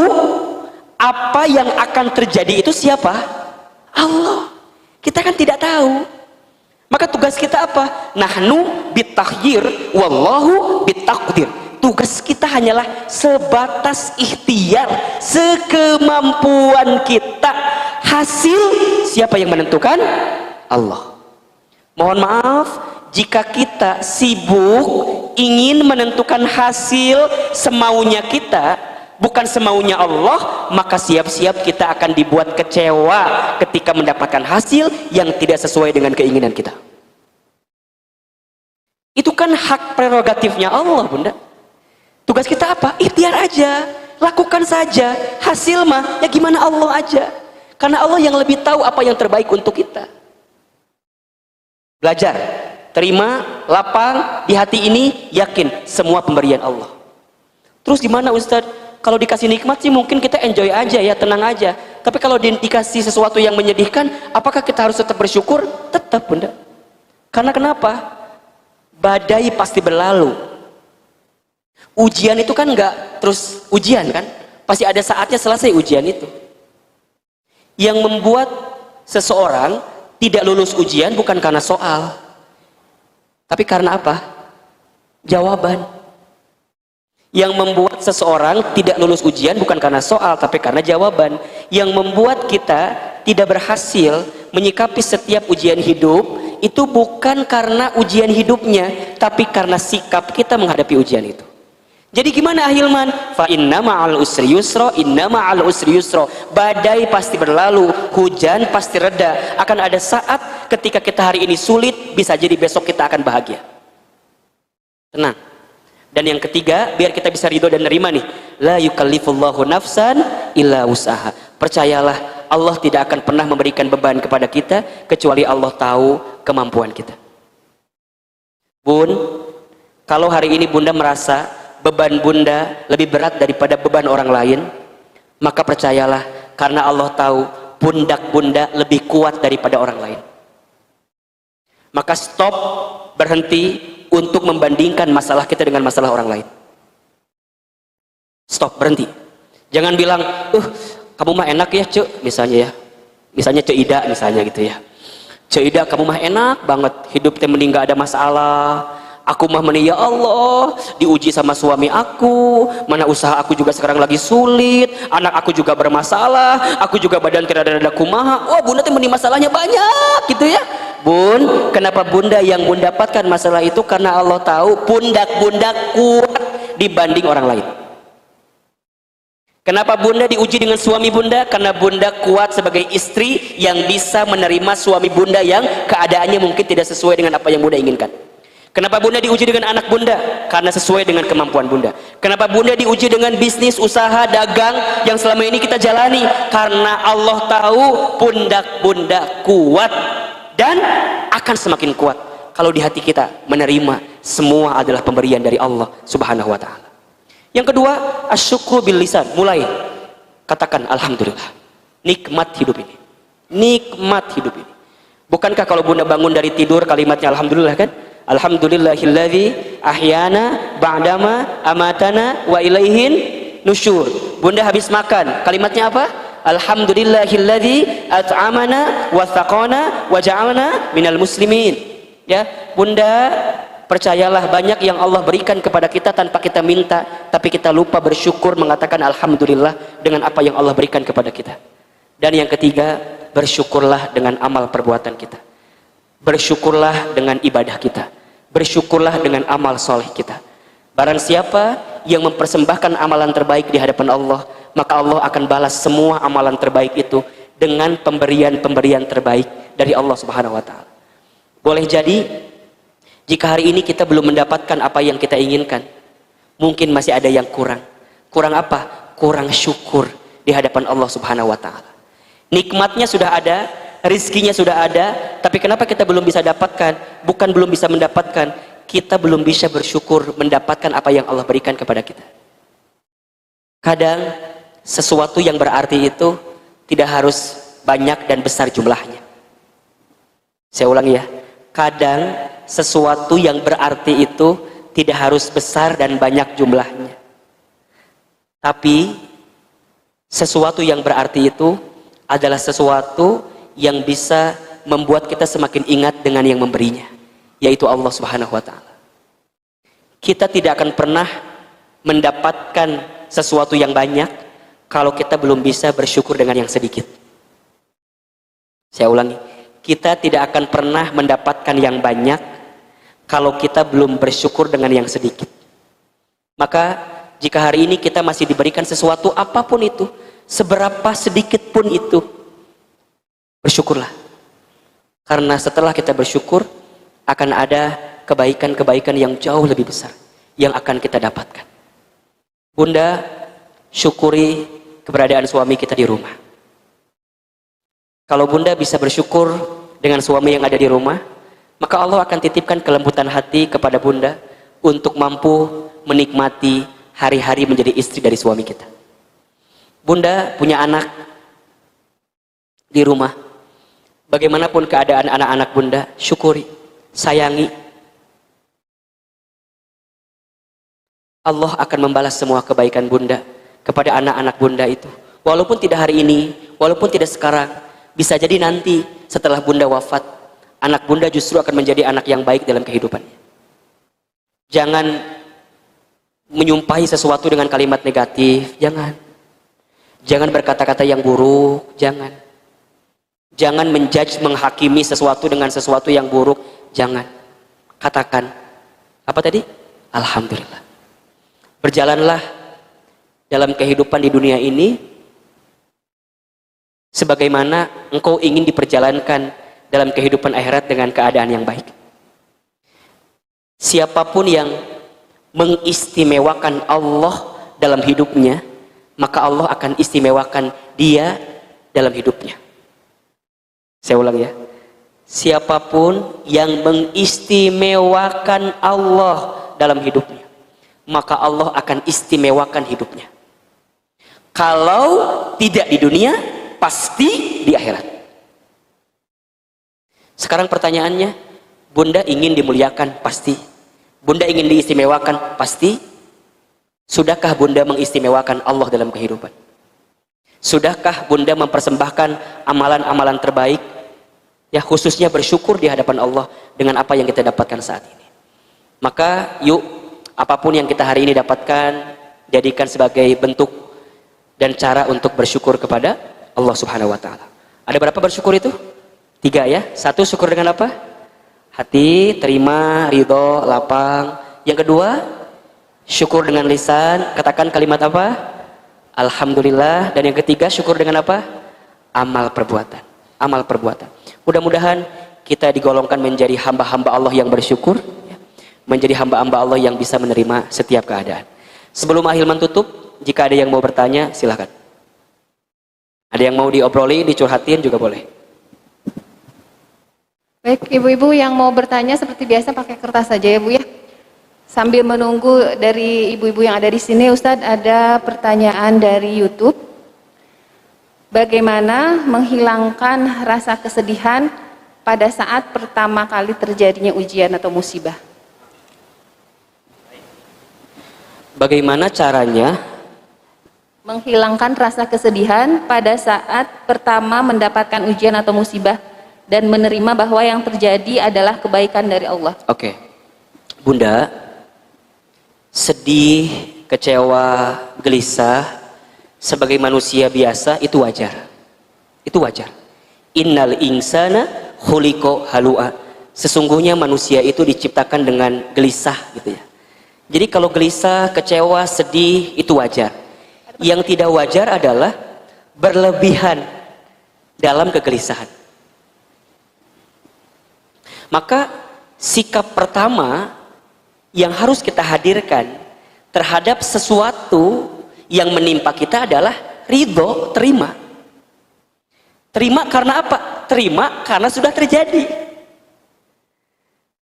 apa yang akan terjadi itu siapa? Allah. Kita kan tidak tahu. Maka tugas kita apa? Nahnu bittakhyir wallahu bittakdir. Tugas kita hanyalah sebatas ikhtiar, sekemampuan kita. Hasil siapa yang menentukan? Allah. Mohon maaf jika kita sibuk ingin menentukan hasil semaunya kita, bukan semaunya Allah, maka siap-siap kita akan dibuat kecewa ketika mendapatkan hasil yang tidak sesuai dengan keinginan kita. Itu kan hak prerogatifnya Allah Bunda. Tugas kita apa? Ikhtiar aja, lakukan saja. Hasil mah ya gimana Allah aja. Karena Allah yang lebih tahu apa yang terbaik untuk kita. Belajar, terima, lapang di hati ini, yakin semua pemberian Allah. Terus gimana Ustadz? Kalau dikasih nikmat sih mungkin kita enjoy aja ya, tenang aja. Tapi kalau dikasih sesuatu yang menyedihkan, apakah kita harus tetap bersyukur? Tetap Bunda. Karena kenapa? Badai pasti berlalu. Ujian itu kan nggak terus ujian kan? Pasti ada saatnya selesai ujian itu. Yang membuat seseorang tidak lulus ujian bukan karena soal, tapi karena apa? Jawaban. Yang membuat seseorang tidak lulus ujian bukan karena soal, tapi karena jawaban. Yang membuat kita tidak berhasil menyikapi setiap ujian hidup itu bukan karena ujian hidupnya, tapi karena sikap kita menghadapi ujian itu. Jadi gimana Ahilman? Fa inna ma'al usri yusra, inna ma'al usri yusra. Badai pasti berlalu, hujan pasti reda. Akan ada saat ketika kita hari ini sulit, bisa jadi besok kita akan bahagia. Tenang. Dan yang ketiga, biar kita bisa ridho dan nerima nih, la yukallifullahu nafsan illa usaha. Percayalah, Allah tidak akan pernah memberikan beban kepada kita kecuali Allah tahu kemampuan kita. Bun, kalau hari ini Bunda merasa beban Bunda lebih berat daripada beban orang lain, maka percayalah, karena Allah tahu pundak Bunda lebih kuat daripada orang lain. Maka stop, berhenti untuk membandingkan masalah kita dengan masalah orang lain. Stop, berhenti. Jangan bilang, kamu mah enak ya Cuk, misalnya ya. Misalnya Cuk Ida misalnya gitu ya. Cuk Ida, kamu mah enak banget, hidup teh mending gak ada masalah. Aku mah meni, ya Allah, diuji sama suami aku, mana usaha aku juga sekarang lagi sulit, anak aku juga bermasalah, aku juga badan tidak kumaha. Oh, Bunda teh meni masalahnya banyak gitu ya. Bun, kenapa Bunda yang Bunda dapatkan masalah itu? Karena Allah tahu pundak Bunda kuat dibanding orang lain. Kenapa Bunda diuji dengan suami Bunda? Karena Bunda kuat sebagai istri yang bisa menerima suami Bunda yang keadaannya mungkin tidak sesuai dengan apa yang Bunda inginkan. Kenapa Bunda diuji dengan anak Bunda? Karena sesuai dengan kemampuan Bunda. Kenapa Bunda diuji dengan bisnis, usaha, dagang yang selama ini kita jalani? Karena Allah tahu pundak Bunda kuat dan akan semakin kuat kalau di hati kita menerima semua adalah pemberian dari Allah Subhanahu wa taala. Yang kedua, asyukru bil lisan. Mulai katakan alhamdulillah. Nikmat hidup ini. Nikmat hidup ini. Bukankah kalau Bunda bangun dari tidur kalimatnya alhamdulillah kan? Alhamdulillahilladzi ahyana ba'dama amatana wa ilaihin nusyur. Bunda habis makan, kalimatnya apa? Alhamdulillahilladzi at'amana wa thaqana wa ja'alna minal muslimin. Ya, Bunda percayalah banyak yang Allah berikan kepada kita tanpa kita minta, tapi kita lupa bersyukur mengatakan alhamdulillah dengan apa yang Allah berikan kepada kita. Dan yang ketiga, bersyukurlah dengan amal perbuatan kita. Bersyukurlah dengan ibadah kita. Bersyukurlah dengan amal soleh kita. Barang siapa yang mempersembahkan amalan terbaik di hadapan Allah, maka Allah akan balas semua amalan terbaik itu dengan pemberian-pemberian terbaik dari Allah Subhanahu wa taala. Boleh jadi jika hari ini kita belum mendapatkan apa yang kita inginkan, mungkin masih ada yang kurang. Kurang apa? Kurang syukur di hadapan Allah Subhanahu wa taala. Nikmatnya sudah ada, rizkinya sudah ada, tapi kenapa kita belum bisa dapatkan? Bukan belum bisa mendapatkan, kita belum bisa bersyukur mendapatkan apa yang Allah berikan kepada kita. Kadang sesuatu yang berarti itu tidak harus banyak dan besar jumlahnya. Saya ulangi ya, kadang sesuatu yang berarti itu tidak harus besar dan banyak jumlahnya, tapi sesuatu yang berarti itu adalah sesuatu yang bisa membuat kita semakin ingat dengan yang memberinya, yaitu Allah Subhanahu wa taala. Kita tidak akan pernah mendapatkan sesuatu yang banyak kalau kita belum bisa bersyukur dengan yang sedikit. Saya ulangi, kita tidak akan pernah mendapatkan yang banyak kalau kita belum bersyukur dengan yang sedikit. Maka jika hari ini kita masih diberikan sesuatu apapun itu, seberapa sedikit pun itu, bersyukurlah. Karena setelah kita bersyukur, akan ada kebaikan-kebaikan yang jauh lebih besar yang akan kita dapatkan. Bunda, syukuri keberadaan suami kita di rumah. Kalau Bunda bisa bersyukur dengan suami yang ada di rumah, maka Allah akan titipkan kelembutan hati kepada Bunda untuk mampu menikmati hari-hari menjadi istri dari suami kita. Bunda punya anak di rumah. Bagaimanapun keadaan anak-anak Bunda, syukuri, sayangi. Allah akan membalas semua kebaikan Bunda kepada anak-anak Bunda itu. Walaupun tidak hari ini, walaupun tidak sekarang, bisa jadi nanti setelah Bunda wafat, anak Bunda justru akan menjadi anak yang baik dalam kehidupannya. Jangan menyumpahi sesuatu dengan kalimat negatif, jangan. Jangan berkata-kata yang buruk, jangan. Jangan menjudge, menghakimi sesuatu dengan sesuatu yang buruk. Jangan. Katakan apa tadi? Alhamdulillah. Berjalanlah dalam kehidupan di dunia ini sebagaimana engkau ingin diperjalankan dalam kehidupan akhirat dengan keadaan yang baik. Siapapun yang mengistimewakan Allah dalam hidupnya, maka Allah akan istimewakan dia dalam hidupnya. Saya ulang ya. Siapapun yang mengistimewakan Allah dalam hidupnya, maka Allah akan istimewakan hidupnya. Kalau tidak di dunia, pasti di akhirat. Sekarang pertanyaannya, Bunda ingin dimuliakan? Pasti. Bunda ingin diistimewakan? Pasti. Sudahkah Bunda mengistimewakan Allah dalam kehidupan? Sudahkah Bunda mempersembahkan amalan-amalan terbaik, ya khususnya bersyukur di hadapan Allah dengan apa yang kita dapatkan saat ini? Maka yuk, apapun yang kita hari ini dapatkan, jadikan sebagai bentuk dan cara untuk bersyukur kepada Allah Subhanahu wa Ta'ala. Ada berapa bersyukur itu? 3 ya. 1, syukur dengan apa? Hati, terima, ridho, lapang. Yang kedua, syukur dengan lisan, katakan kalimat apa? Alhamdulillah. Dan yang ketiga, syukur dengan apa? Amal perbuatan. Amal perbuatan. Mudah-mudahan kita digolongkan menjadi hamba-hamba Allah yang bersyukur, ya. Menjadi hamba-hamba Allah yang bisa menerima setiap keadaan. Sebelum Ahilman tutup, jika ada yang mau bertanya, silahkan. Ada yang mau diobrolin, dicurhatin juga boleh. Baik, ibu-ibu yang mau bertanya seperti biasa pakai kertas saja ya Bu ya. Sambil menunggu dari ibu-ibu yang ada di sini, Ustadz, ada pertanyaan dari YouTube. Bagaimana menghilangkan rasa kesedihan pada saat pertama kali terjadinya ujian atau musibah? Bagaimana caranya menghilangkan rasa kesedihan pada saat pertama mendapatkan ujian atau musibah dan menerima bahwa yang terjadi adalah kebaikan dari Allah? Oke. Bunda, sedih, kecewa, gelisah sebagai manusia biasa itu wajar. Itu wajar. Innal insana khuliqa halu'a. Sesungguhnya manusia itu diciptakan dengan gelisah gitu ya. Jadi kalau gelisah, kecewa, sedih itu wajar. Yang tidak wajar adalah berlebihan dalam kegelisahan. Maka sikap pertama yang harus kita hadirkan terhadap sesuatu yang menimpa kita adalah ridho, terima. Terima karena apa? Terima karena sudah terjadi.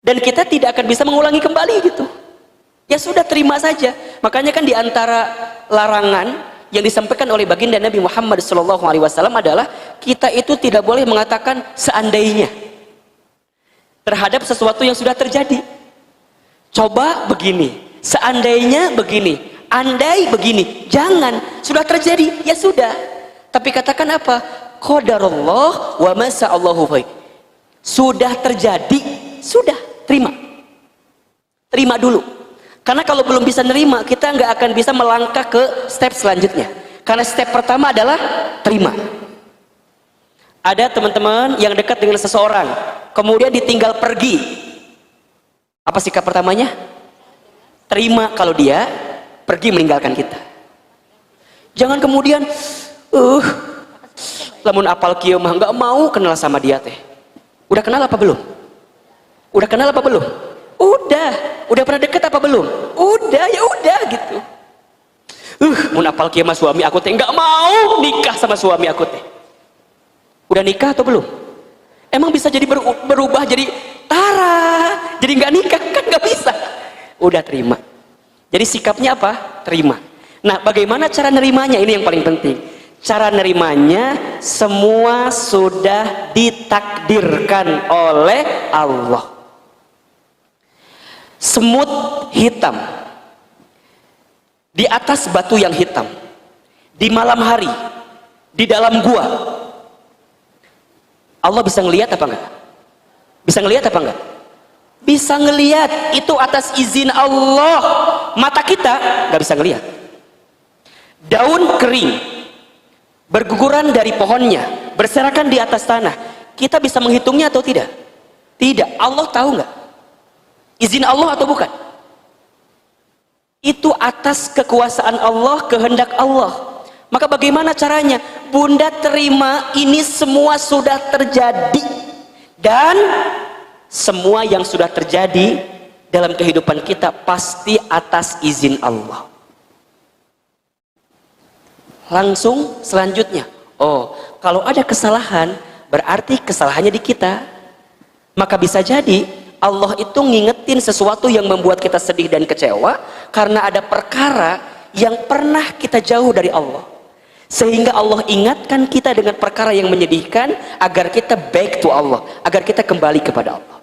Dan kita tidak akan bisa mengulangi kembali gitu. Ya sudah, terima saja. Makanya kan diantara larangan yang disampaikan oleh baginda Nabi Muhammad SAW adalah kita itu tidak boleh mengatakan seandainya terhadap sesuatu yang sudah terjadi. Coba begini, seandainya begini, andai begini. Jangan, sudah terjadi, ya sudah. Tapi katakan apa? Qadarullah wa ma sa'allahu fi. Sudah terjadi, sudah, terima. Terima dulu. Karena kalau belum bisa nerima, kita nggak akan bisa melangkah ke step selanjutnya. Karena step pertama adalah terima. Ada teman-teman yang dekat dengan seseorang, kemudian ditinggal pergi. Apa sikap pertamanya? Terima kalau dia pergi meninggalkan kita. Jangan kemudian, lamun apal kieu mah nggak mau kenal sama dia teh. Udah kenal apa belum? Udah kenal apa belum? Udah pernah deket apa belum? Udah, ya udah gitu. Mun apal kieu mah suami aku teh nggak mau nikah sama suami aku teh. Udah nikah atau belum? Emang bisa jadi berubah jadi tara, jadi nggak nikah kan nggak bisa. Udah terima. Jadi sikapnya apa? Terima. Nah, bagaimana cara nerimanya? Ini yang paling penting. Cara nerimanya semua sudah ditakdirkan oleh Allah. Semut hitam di atas batu yang hitam, di malam hari, di dalam gua. Allah bisa ngelihat apa enggak? Bisa ngelihat apa enggak? Bisa ngelihat, itu atas izin Allah. Mata kita nggak bisa ngelihat. Daun kering berguguran dari pohonnya, berserakan di atas tanah. Kita bisa menghitungnya atau tidak? Tidak. Allah tahu nggak? Izin Allah atau bukan? Itu atas kekuasaan Allah, kehendak Allah. Maka bagaimana caranya? Bunda terima ini semua sudah terjadi, dan semua yang sudah terjadi dalam kehidupan kita pasti atas izin Allah. Langsung selanjutnya, oh, kalau ada kesalahan berarti kesalahannya di kita. Maka bisa jadi Allah itu ngingetin sesuatu yang membuat kita sedih dan kecewa karena ada perkara yang pernah kita jauh dari Allah, sehingga Allah ingatkan kita dengan perkara yang menyedihkan agar kita back to Allah, agar kita kembali kepada Allah.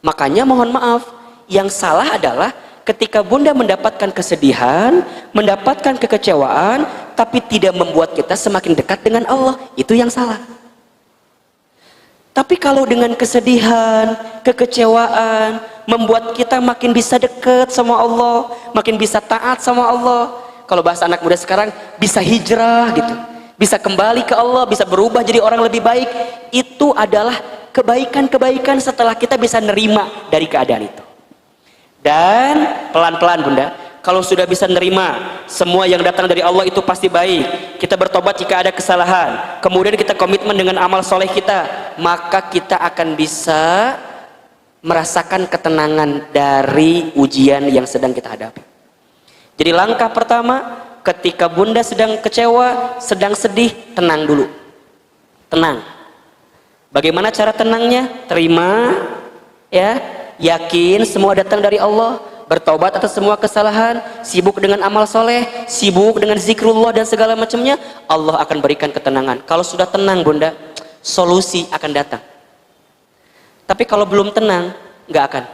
Makanya mohon maaf, yang salah adalah ketika bunda mendapatkan kesedihan, mendapatkan kekecewaan, tapi tidak membuat kita semakin dekat dengan Allah, itu yang salah. Tapi kalau dengan kesedihan, kekecewaan membuat kita makin bisa dekat sama Allah, makin bisa taat sama Allah, kalau bahasa anak muda sekarang bisa hijrah gitu, bisa kembali ke Allah, bisa berubah jadi orang lebih baik, itu adalah kebaikan-kebaikan setelah kita bisa nerima dari keadaan itu. Dan pelan-pelan bunda, kalau sudah bisa nerima semua yang datang dari Allah itu pasti baik, kita bertobat jika ada kesalahan, kemudian kita komitmen dengan amal soleh kita, maka kita akan bisa merasakan ketenangan dari ujian yang sedang kita hadapi. Jadi langkah pertama, ketika bunda sedang kecewa, sedang sedih, tenang dulu. Tenang. Bagaimana cara tenangnya? Terima, ya, yakin semua datang dari Allah, bertobat atas semua kesalahan, sibuk dengan amal soleh, sibuk dengan zikrullah dan segala macamnya, Allah akan berikan ketenangan. Kalau sudah tenang bunda, solusi akan datang. Tapi kalau belum tenang, nggak akan.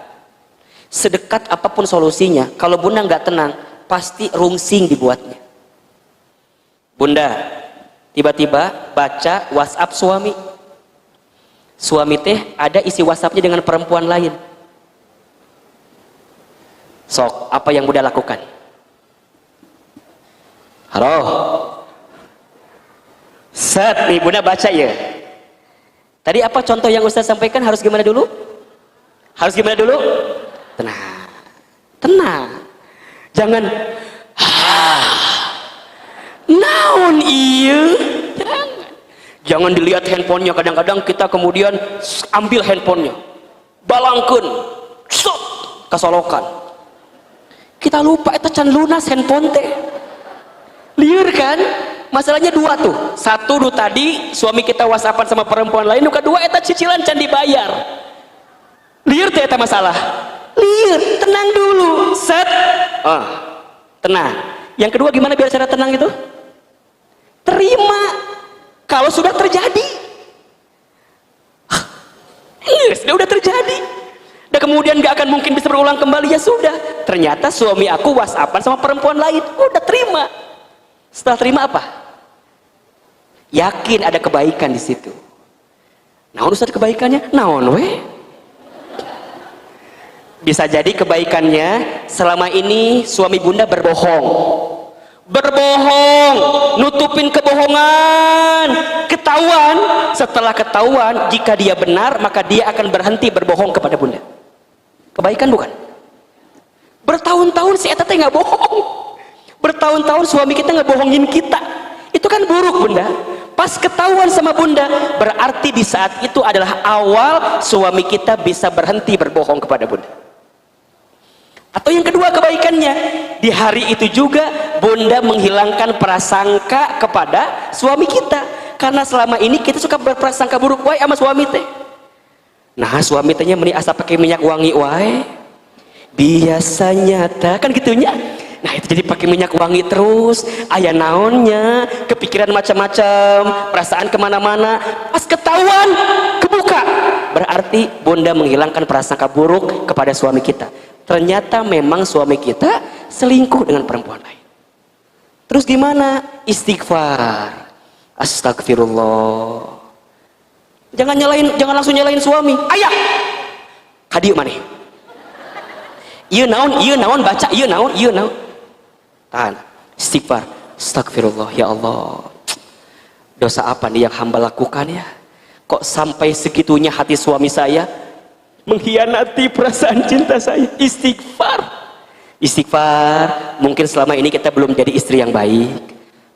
Sedekat apapun solusinya, kalau bunda nggak tenang, pasti rungsing dibuatnya. Bunda tiba-tiba baca WhatsApp suami teh ada isi WhatsAppnya dengan perempuan lain. Sok, apa yang bunda lakukan? Halo, set nih bunda baca ya. Tadi apa contoh yang Ustaz sampaikan? Harus gimana dulu? Harus gimana dulu? Tenang, tenang. Jangan naon iya, jangan dilihat handphonenya. Kadang-kadang kita kemudian ambil handphonenya, balangkeun, stop, kasolokan. Kita lupa itu can lunas handphone teh. Liur kan? Masalahnya dua tuh. Satu nu tadi suami kita whatsappan sama perempuan lain, nu kedua eta cicilan can dibayar. Liur teh eta masalah. Liur, tenang dulu. Set. Oh, tenang. Yang kedua gimana biar cara tenang itu? Terima kalau sudah terjadi. Sudah terjadi. Dan kemudian gak akan mungkin bisa berulang kembali, ya sudah. Ternyata suami aku whatsappan sama perempuan lain. Udah terima. Setelah terima apa? Yakin ada kebaikan di situ. Naon Ustaz kebaikannya? Naon weh? Bisa jadi kebaikannya selama ini suami bunda berbohong, nutupin kebohongan, ketahuan. Setelah ketahuan, jika dia benar maka dia akan berhenti berbohong kepada bunda. Kebaikan bukan? Bertahun-tahun si eta teh nggak bohong, bertahun-tahun suami kita nggak bohongin kita, itu kan buruk bunda. Pas ketahuan sama bunda, berarti di saat itu adalah awal suami kita bisa berhenti berbohong kepada bunda. Atau yang kedua kebaikannya, di hari itu juga bunda menghilangkan prasangka kepada suami kita, karena selama ini kita suka berprasangka buruk wae sama suami teh. Nah suami tehnya meni asa pakai minyak wangi wae biasanya teh kan gitunya. Nah itu jadi pakai minyak wangi terus, aya naonnya, kepikiran macam-macam, perasaan kemana-mana. Pas ketahuan kebuka, berarti bunda menghilangkan prasangka buruk kepada suami kita. Ternyata memang suami kita selingkuh dengan perempuan lain. Terus gimana? Istighfar, astagfirullah. Jangan langsung nyalain suami. Ayah kadieu maneh, ieu naon baca ieu naon. Tahan, istighfar, astagfirullah, ya Allah, Dosa apa nih yang hamba lakukan ya? Kok sampai segitunya hati suami saya mengkhianati perasaan cinta saya? Istighfar. Istighfar. Mungkin selama ini kita belum jadi istri yang baik,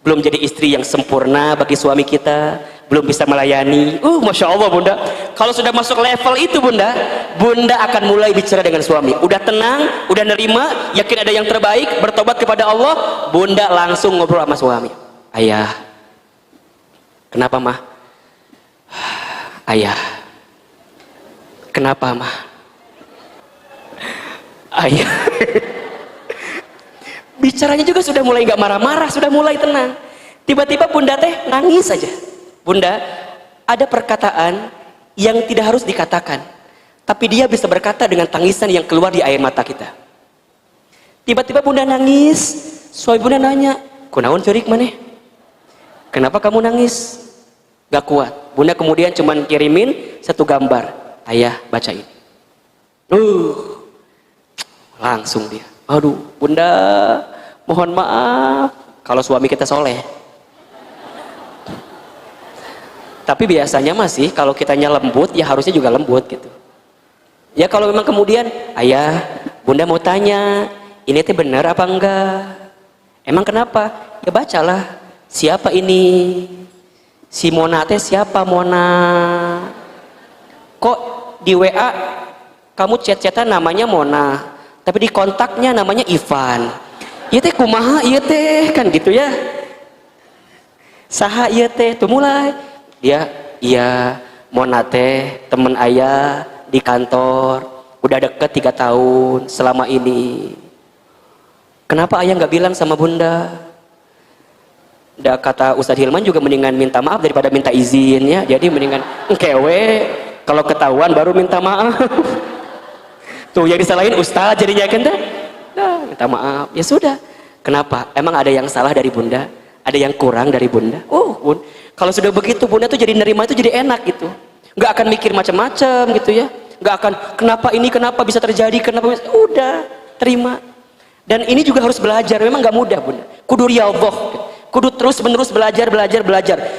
belum jadi istri yang sempurna bagi suami kita, belum bisa melayani. Masya Allah bunda, kalau sudah masuk level itu bunda, bunda akan mulai bicara dengan suami. Udah tenang, udah nerima, yakin ada yang terbaik, bertobat kepada Allah, bunda langsung ngobrol sama suami. Ayah, kenapa mah? Ayah, kenapa mah? Ayah. Bicaranya juga sudah mulai nggak marah-marah, sudah mulai tenang. Tiba-tiba bunda teh nangis saja. Bunda, ada perkataan yang tidak harus dikatakan, tapi dia bisa berkata dengan tangisan yang keluar di air mata kita. Tiba-tiba bunda nangis, suami bunda nanya, kunaon curik maneh? Kenapa kamu nangis? Gak kuat. Bunda kemudian cuman kirimin satu gambar. Ayah baca ini. Langsung dia. Aduh, bunda, mohon maaf kalau suami kita soleh. Tapi biasanya masih kalau kitanya lembut, ya harusnya juga lembut gitu. Ya kalau memang kemudian, ayah, bunda mau tanya, ini teh benar apa enggak? Emang kenapa? Ya bacalah. Siapa ini? Si Mona teh siapa Mona? Kok di WA kamu chat-chatan namanya Mona, tapi di kontaknya namanya Ivan. Iya teh kumaha iya teh, kan gitu ya. Saha iya teh, tuh mulai. Dia, iya Mona teh temen ayah di kantor, udah deket 3 tahun selama ini. Kenapa ayah nggak bilang sama bunda? Udah kata Ustadz Hilman juga mendingan minta maaf daripada minta izin ya. Jadi mendingan kewe, kalau ketahuan baru minta maaf. Tuh yang disalahin Ustadz jadinya kan dah. Nah, minta maaf. Ya sudah. Kenapa? Emang ada yang salah dari bunda? Ada yang kurang dari bunda? Bun, kalau sudah begitu bunda tuh jadi nerima itu jadi enak gitu. Nggak akan mikir macam-macam gitu ya. Nggak akan kenapa ini kenapa bisa terjadi kenapa bisa. Udah terima. Dan ini juga harus belajar. Memang nggak mudah bunda. Kudu riyadhah. Kudu terus menerus belajar.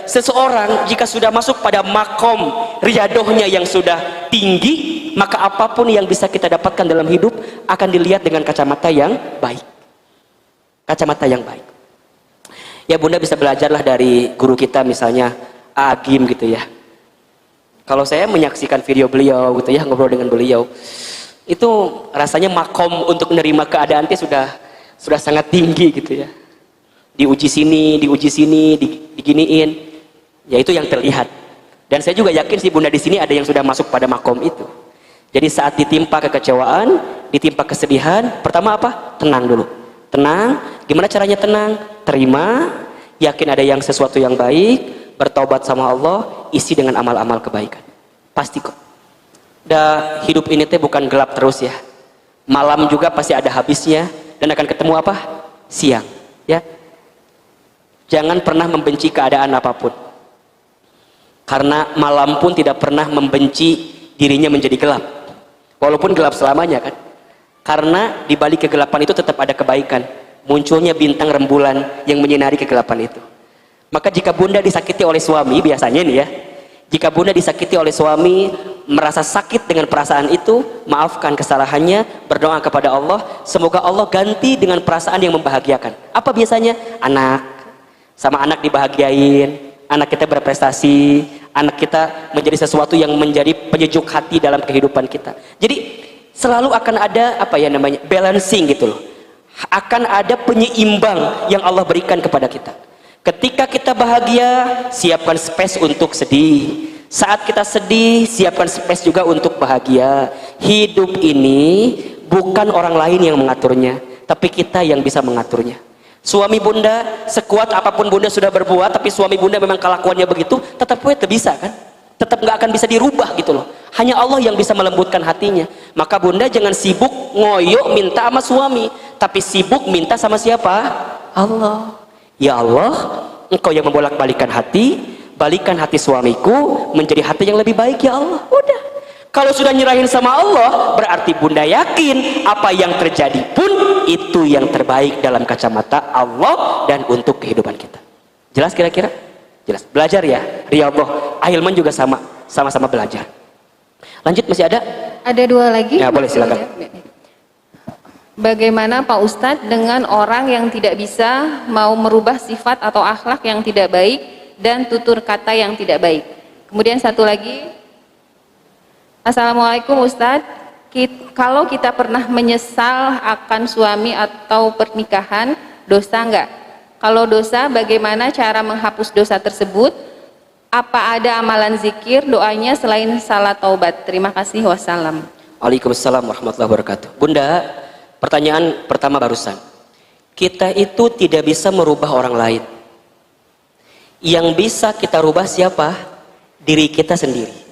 Seseorang jika sudah masuk pada makom riyadohnya yang sudah tinggi, maka apapun yang bisa kita dapatkan dalam hidup akan dilihat dengan kacamata yang baik. Kacamata yang baik. Ya bunda bisa belajarlah dari guru kita misalnya Agim gitu ya. Kalau saya menyaksikan video beliau gitu ya, ngobrol dengan beliau, itu rasanya makom untuk menerima keadaan itu sudah sangat tinggi gitu ya. Diuji sini, diginiin. Ya itu yang terlihat. Dan saya juga yakin sih bunda di sini ada yang sudah masuk pada makom itu. Jadi saat ditimpa kekecewaan, ditimpa kesedihan, pertama apa? Tenang dulu. Tenang. Gimana caranya tenang? Terima. Yakin ada yang sesuatu yang baik, bertobat sama Allah, isi dengan amal-amal kebaikan. Pasti kok. Hidup ini teh bukan gelap terus ya. Malam juga pasti ada habisnya dan akan ketemu apa? Siang. Ya. Jangan pernah membenci keadaan apapun. Karena malam pun tidak pernah membenci dirinya menjadi gelap. Walaupun gelap selamanya kan. Karena di balik kegelapan itu tetap ada kebaikan. Munculnya bintang rembulan yang menyinari kegelapan itu. Maka jika bunda disakiti oleh suami, biasanya nih ya. Jika bunda disakiti oleh suami, merasa sakit dengan perasaan itu, maafkan kesalahannya, berdoa kepada Allah. Semoga Allah ganti dengan perasaan yang membahagiakan. Apa biasanya? Anak. Sama anak dibahagiain, anak kita berprestasi, anak kita menjadi sesuatu yang menjadi penyejuk hati dalam kehidupan kita. Jadi selalu akan ada balancing gitu loh. Akan ada penyeimbang yang Allah berikan kepada kita. Ketika kita bahagia, siapkan space untuk sedih. Saat kita sedih, siapkan space juga untuk bahagia. Hidup ini bukan orang lain yang mengaturnya, tapi kita yang bisa mengaturnya. Suami bunda, sekuat apapun bunda sudah berbuat, tapi suami bunda memang kelakuannya begitu, tetap bisa kan? Tetap nggak akan bisa dirubah gitu loh. Hanya Allah yang bisa melembutkan hatinya. Maka bunda jangan sibuk ngoyo minta sama suami, tapi sibuk minta sama siapa? Allah. Ya Allah, Engkau yang membolak-balikan hati, balikan hati suamiku menjadi hati yang lebih baik ya Allah. Udah. Kalau sudah nyerahin sama Allah, berarti bunda yakin apa yang terjadi pun itu yang terbaik dalam kacamata Allah dan untuk kehidupan kita. Jelas kira-kira? Jelas. Belajar ya, riyadhah. Ahilman juga sama-sama belajar. Lanjut, masih ada? Ada 2 lagi. Ya, boleh, silakan. Bagaimana Pak Ustadz dengan orang yang tidak bisa mau merubah sifat atau akhlak yang tidak baik dan tutur kata yang tidak baik? Kemudian satu lagi, Assalamualaikum Ustadz, kalau kita pernah menyesal akan suami atau pernikahan, dosa enggak? Kalau dosa, bagaimana cara menghapus dosa tersebut? Apa ada amalan zikir, doanya selain salat taubat? Terima kasih, wassalam. Waalaikumsalam warahmatullahi wabarakatuh. Bunda, pertanyaan pertama barusan. Kita itu tidak bisa merubah orang lain. Yang bisa kita rubah siapa? Diri kita sendiri.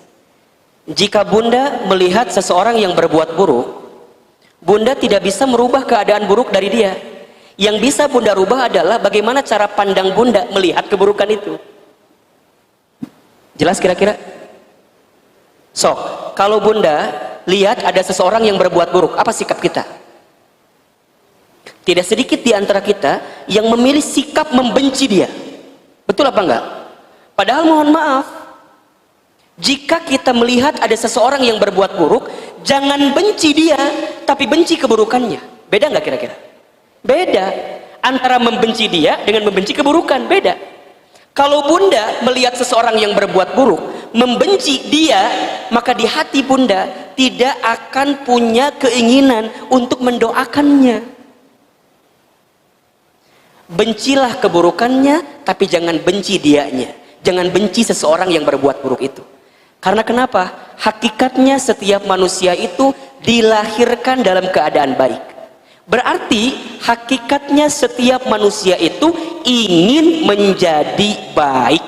Jika Bunda melihat seseorang yang berbuat buruk, Bunda tidak bisa merubah keadaan buruk dari dia. Yang bisa Bunda rubah adalah bagaimana cara pandang Bunda melihat keburukan itu. Jelas kira-kira? So, kalau Bunda lihat ada seseorang yang berbuat buruk, apa sikap kita? Tidak sedikit di antara kita yang memilih sikap membenci dia. Betul apa enggak? Padahal mohon maaf, jika kita melihat ada seseorang yang berbuat buruk, jangan benci dia, tapi benci keburukannya. Beda enggak kira-kira? Beda. Antara membenci dia dengan membenci keburukan, beda. Kalau Bunda melihat seseorang yang berbuat buruk, membenci dia, maka di hati Bunda tidak akan punya keinginan untuk mendoakannya. Bencilah keburukannya, tapi jangan benci dianya. Jangan benci seseorang yang berbuat buruk itu. Karena kenapa? Hakikatnya setiap manusia itu dilahirkan dalam keadaan baik. Berarti hakikatnya setiap manusia itu ingin menjadi baik.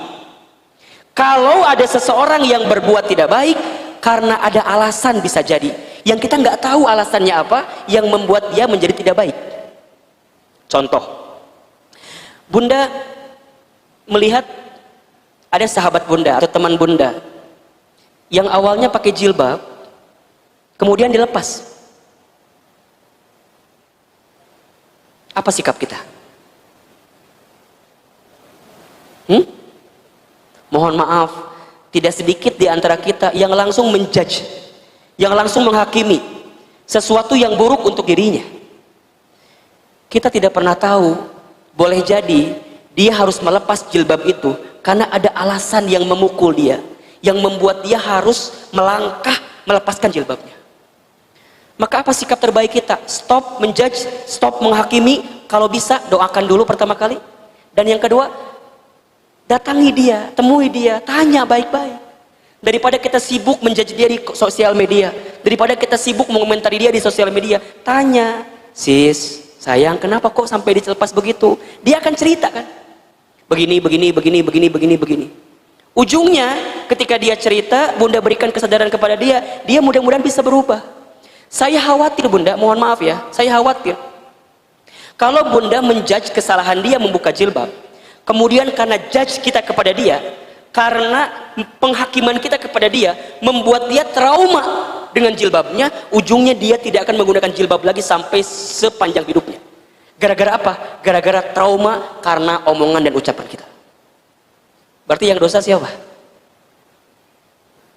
Kalau ada seseorang yang berbuat tidak baik, karena ada alasan bisa jadi. Yang kita nggak tahu alasannya apa, yang membuat dia menjadi tidak baik. Contoh. Bunda melihat ada sahabat Bunda atau teman Bunda yang awalnya pakai jilbab, kemudian dilepas. Apa sikap kita? Mohon maaf, tidak sedikit di antara kita yang langsung menjudge, yang langsung menghakimi sesuatu yang buruk untuk dirinya. Kita tidak pernah tahu. Boleh jadi dia harus melepas jilbab itu karena ada alasan yang memukul dia, yang membuat dia harus melangkah melepaskan jilbabnya. Maka apa sikap terbaik kita? Stop menjudge, stop menghakimi. Kalau bisa doakan dulu pertama kali. Dan yang kedua, datangi dia, temui dia, tanya baik-baik. Daripada kita sibuk menjudge dia di sosial media, daripada kita sibuk mengomentari dia di sosial media, tanya, sis, sayang, kenapa kok sampai dilepas begitu? Dia akan cerita kan? Begini. Ujungnya, ketika dia cerita, Bunda berikan kesadaran kepada dia, dia mudah-mudahan bisa berubah. Saya khawatir Bunda, mohon maaf ya, saya khawatir. Kalau Bunda menjudge kesalahan dia membuka jilbab, kemudian karena judge kita kepada dia, karena penghakiman kita kepada dia, membuat dia trauma dengan jilbabnya, ujungnya dia tidak akan menggunakan jilbab lagi sampai sepanjang hidupnya. Gara-gara apa? Gara-gara trauma karena omongan dan ucapan kita. Berarti yang dosa siapa?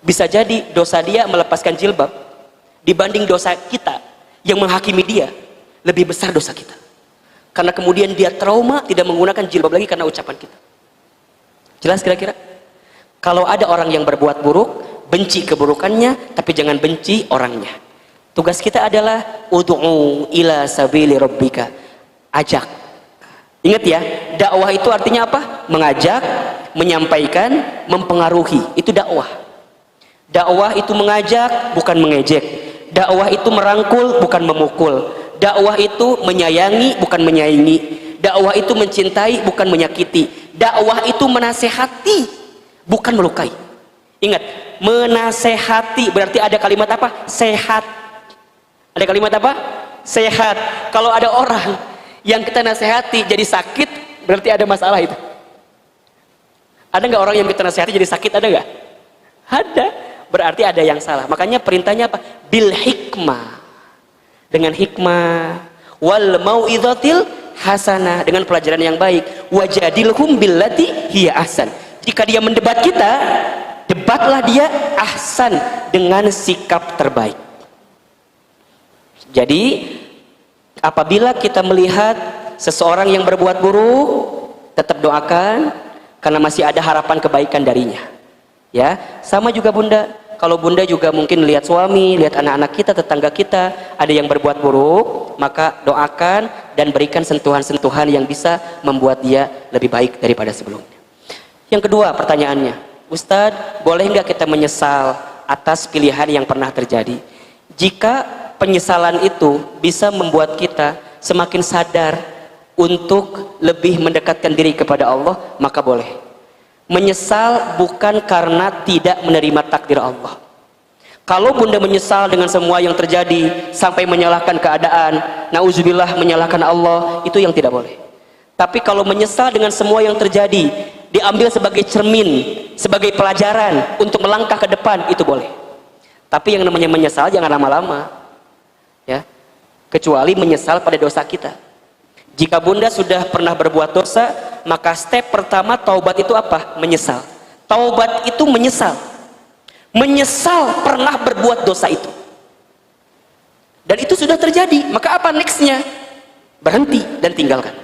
Bisa jadi dosa dia melepaskan jilbab dibanding dosa kita yang menghakimi dia, lebih besar dosa kita. Karena kemudian dia trauma tidak menggunakan jilbab lagi karena ucapan kita. Jelas kira-kira? Kalau ada orang yang berbuat buruk, benci keburukannya, tapi jangan benci orangnya. Tugas kita adalah ud'u ila sabili rabbika. Ajak. Ingat ya, dakwah itu artinya apa? Mengajak, menyampaikan, mempengaruhi. Itu dakwah. Dakwah itu mengajak, bukan mengejek. Dakwah itu merangkul, bukan memukul. Dakwah itu menyayangi, bukan menyaingi. Dakwah itu mencintai, bukan menyakiti. Dakwah itu menasehati, bukan melukai. Ingat, menasehati berarti ada kalimat apa? Sehat. Ada kalimat apa? Sehat. Kalau ada orang yang kita nasehati jadi sakit, berarti ada masalah itu. Ada nggak orang yang kita nasehati jadi sakit? Ada nggak? Ada. Berarti ada yang salah. Makanya perintahnya apa? Bil hikmah. Dengan hikmah. Wal mau'izatil hasanah, dengan pelajaran yang baik. Wajadilhum billati hiya ahsan. Jika dia mendebat kita, debatlah dia ahsan, dengan sikap terbaik. Jadi apabila kita melihat seseorang yang berbuat buruk, tetap doakan, karena masih ada harapan kebaikan darinya. Ya, sama juga bunda. Kalau bunda juga mungkin lihat suami, lihat anak-anak kita, tetangga kita, ada yang berbuat buruk, maka doakan dan berikan sentuhan-sentuhan yang bisa membuat dia lebih baik daripada sebelumnya. Yang kedua pertanyaannya, Ustadz, boleh nggak kita menyesal atas pilihan yang pernah terjadi? Jika penyesalan itu bisa membuat kita semakin sadar untuk lebih mendekatkan diri kepada Allah, maka boleh. Menyesal bukan karena tidak menerima takdir Allah. Kalau bunda menyesal dengan semua yang terjadi sampai menyalahkan keadaan, nauzubillah, menyalahkan Allah, itu yang tidak boleh. Tapi kalau menyesal dengan semua yang terjadi, diambil sebagai cermin, sebagai pelajaran untuk melangkah ke depan, itu boleh. Tapi yang namanya menyesal jangan lama-lama, ya, kecuali menyesal pada dosa kita. Jika bunda sudah pernah berbuat dosa, maka step pertama taubat itu apa? Menyesal. Taubat itu menyesal. Menyesal pernah berbuat dosa itu. Dan itu sudah terjadi, maka apa nextnya? Berhenti dan tinggalkan.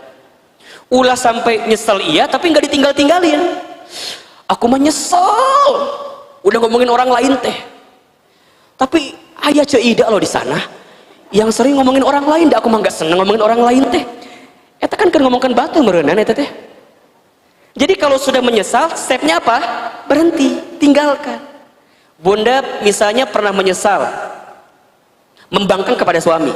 Ulah sampai nyesel iya, tapi nggak ditinggal-tinggalin. Aku menyesal, udah ngomongin orang lain teh. Tapi ayah ceidak loh di sana, yang sering ngomongin orang lain, aku mah nggak seneng ngomongin orang lain teh. Eta kan ngomongkan batu merenan eta teh. Jadi kalau sudah menyesal, stepnya apa? Berhenti, tinggalkan. Bunda misalnya pernah menyesal membangkang kepada suami,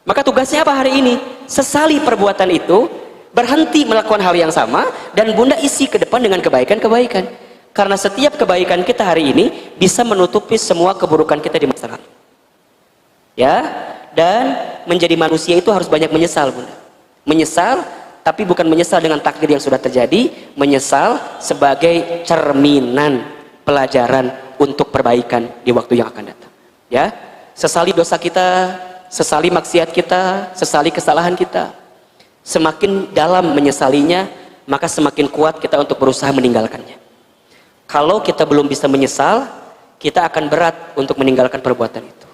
maka tugasnya apa hari ini? Sesali perbuatan itu, berhenti melakukan hal yang sama, dan bunda isi ke depan dengan kebaikan-kebaikan. Karena setiap kebaikan kita hari ini bisa menutupi semua keburukan kita di masa lalu. Ya, dan menjadi manusia itu harus banyak menyesal, bunda. Menyesal, tapi bukan menyesal dengan takdir yang sudah terjadi, menyesal sebagai cerminan pelajaran untuk perbaikan di waktu yang akan datang. Ya, sesali dosa kita, sesali maksiat kita, sesali kesalahan kita. Semakin dalam menyesalinya, maka semakin kuat kita untuk berusaha meninggalkannya. Kalau kita belum bisa menyesal, kita akan berat untuk meninggalkan perbuatan itu.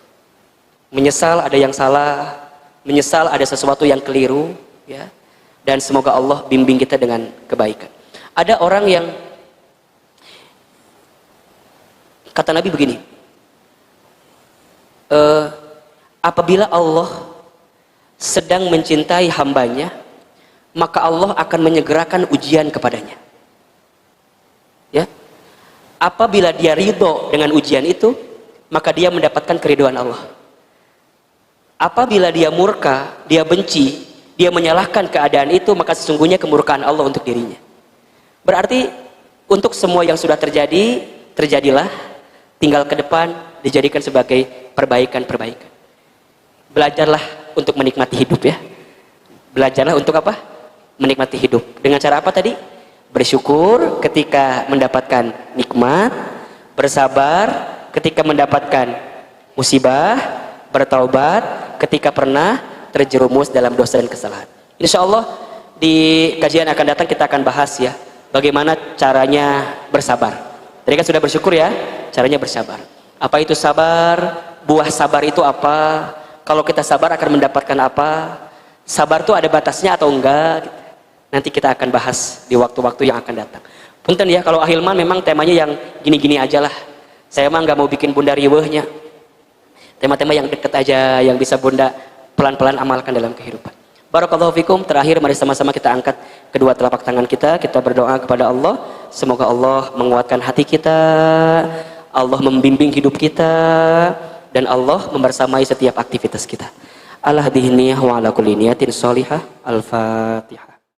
Menyesal ada yang salah, menyesal ada sesuatu yang keliru, ya. Dan semoga Allah bimbing kita dengan kebaikan. Ada orang yang kata Nabi begini, apabila Allah sedang mencintai hambanya, maka Allah akan menyegerakan ujian kepadanya. Ya, apabila dia ridho dengan ujian itu, maka dia mendapatkan keridhaan Allah. Apabila dia murka, dia benci, dia menyalahkan keadaan itu, maka sesungguhnya kemurkaan Allah untuk dirinya. Berarti untuk semua yang sudah terjadi, terjadilah, tinggal ke depan, dijadikan sebagai perbaikan-perbaikan. Belajarlah untuk menikmati hidup, ya. Belajarlah untuk apa? Menikmati hidup. Dengan cara apa tadi? Bersyukur ketika mendapatkan nikmat, bersabar ketika mendapatkan musibah, bertaubat ketika pernah terjerumus dalam dosa dan kesalahan. Insya Allah di kajian akan datang kita akan bahas, ya, bagaimana caranya bersabar. Tadi kan sudah bersyukur, ya, caranya bersabar. Apa itu sabar? Buah sabar itu apa? Kalau kita sabar akan mendapatkan apa? Sabar itu ada batasnya atau enggak? Nanti kita akan bahas di waktu-waktu yang akan datang. Punten ya, kalau Ahilman memang temanya yang gini-gini aja lah. Saya mah nggak mau bikin bunda riweuhnya. Tema-tema yang deket aja, yang bisa bunda pelan-pelan amalkan dalam kehidupan. Barakallahu fikum. Terakhir, mari sama-sama kita angkat kedua telapak tangan kita, kita berdoa kepada Allah. Semoga Allah menguatkan hati kita, Allah membimbing hidup kita, dan Allah membersamai setiap aktivitas kita. Ala hadhihi niyyah wa ala kulli niyatin sholihah. Al-Fatihah.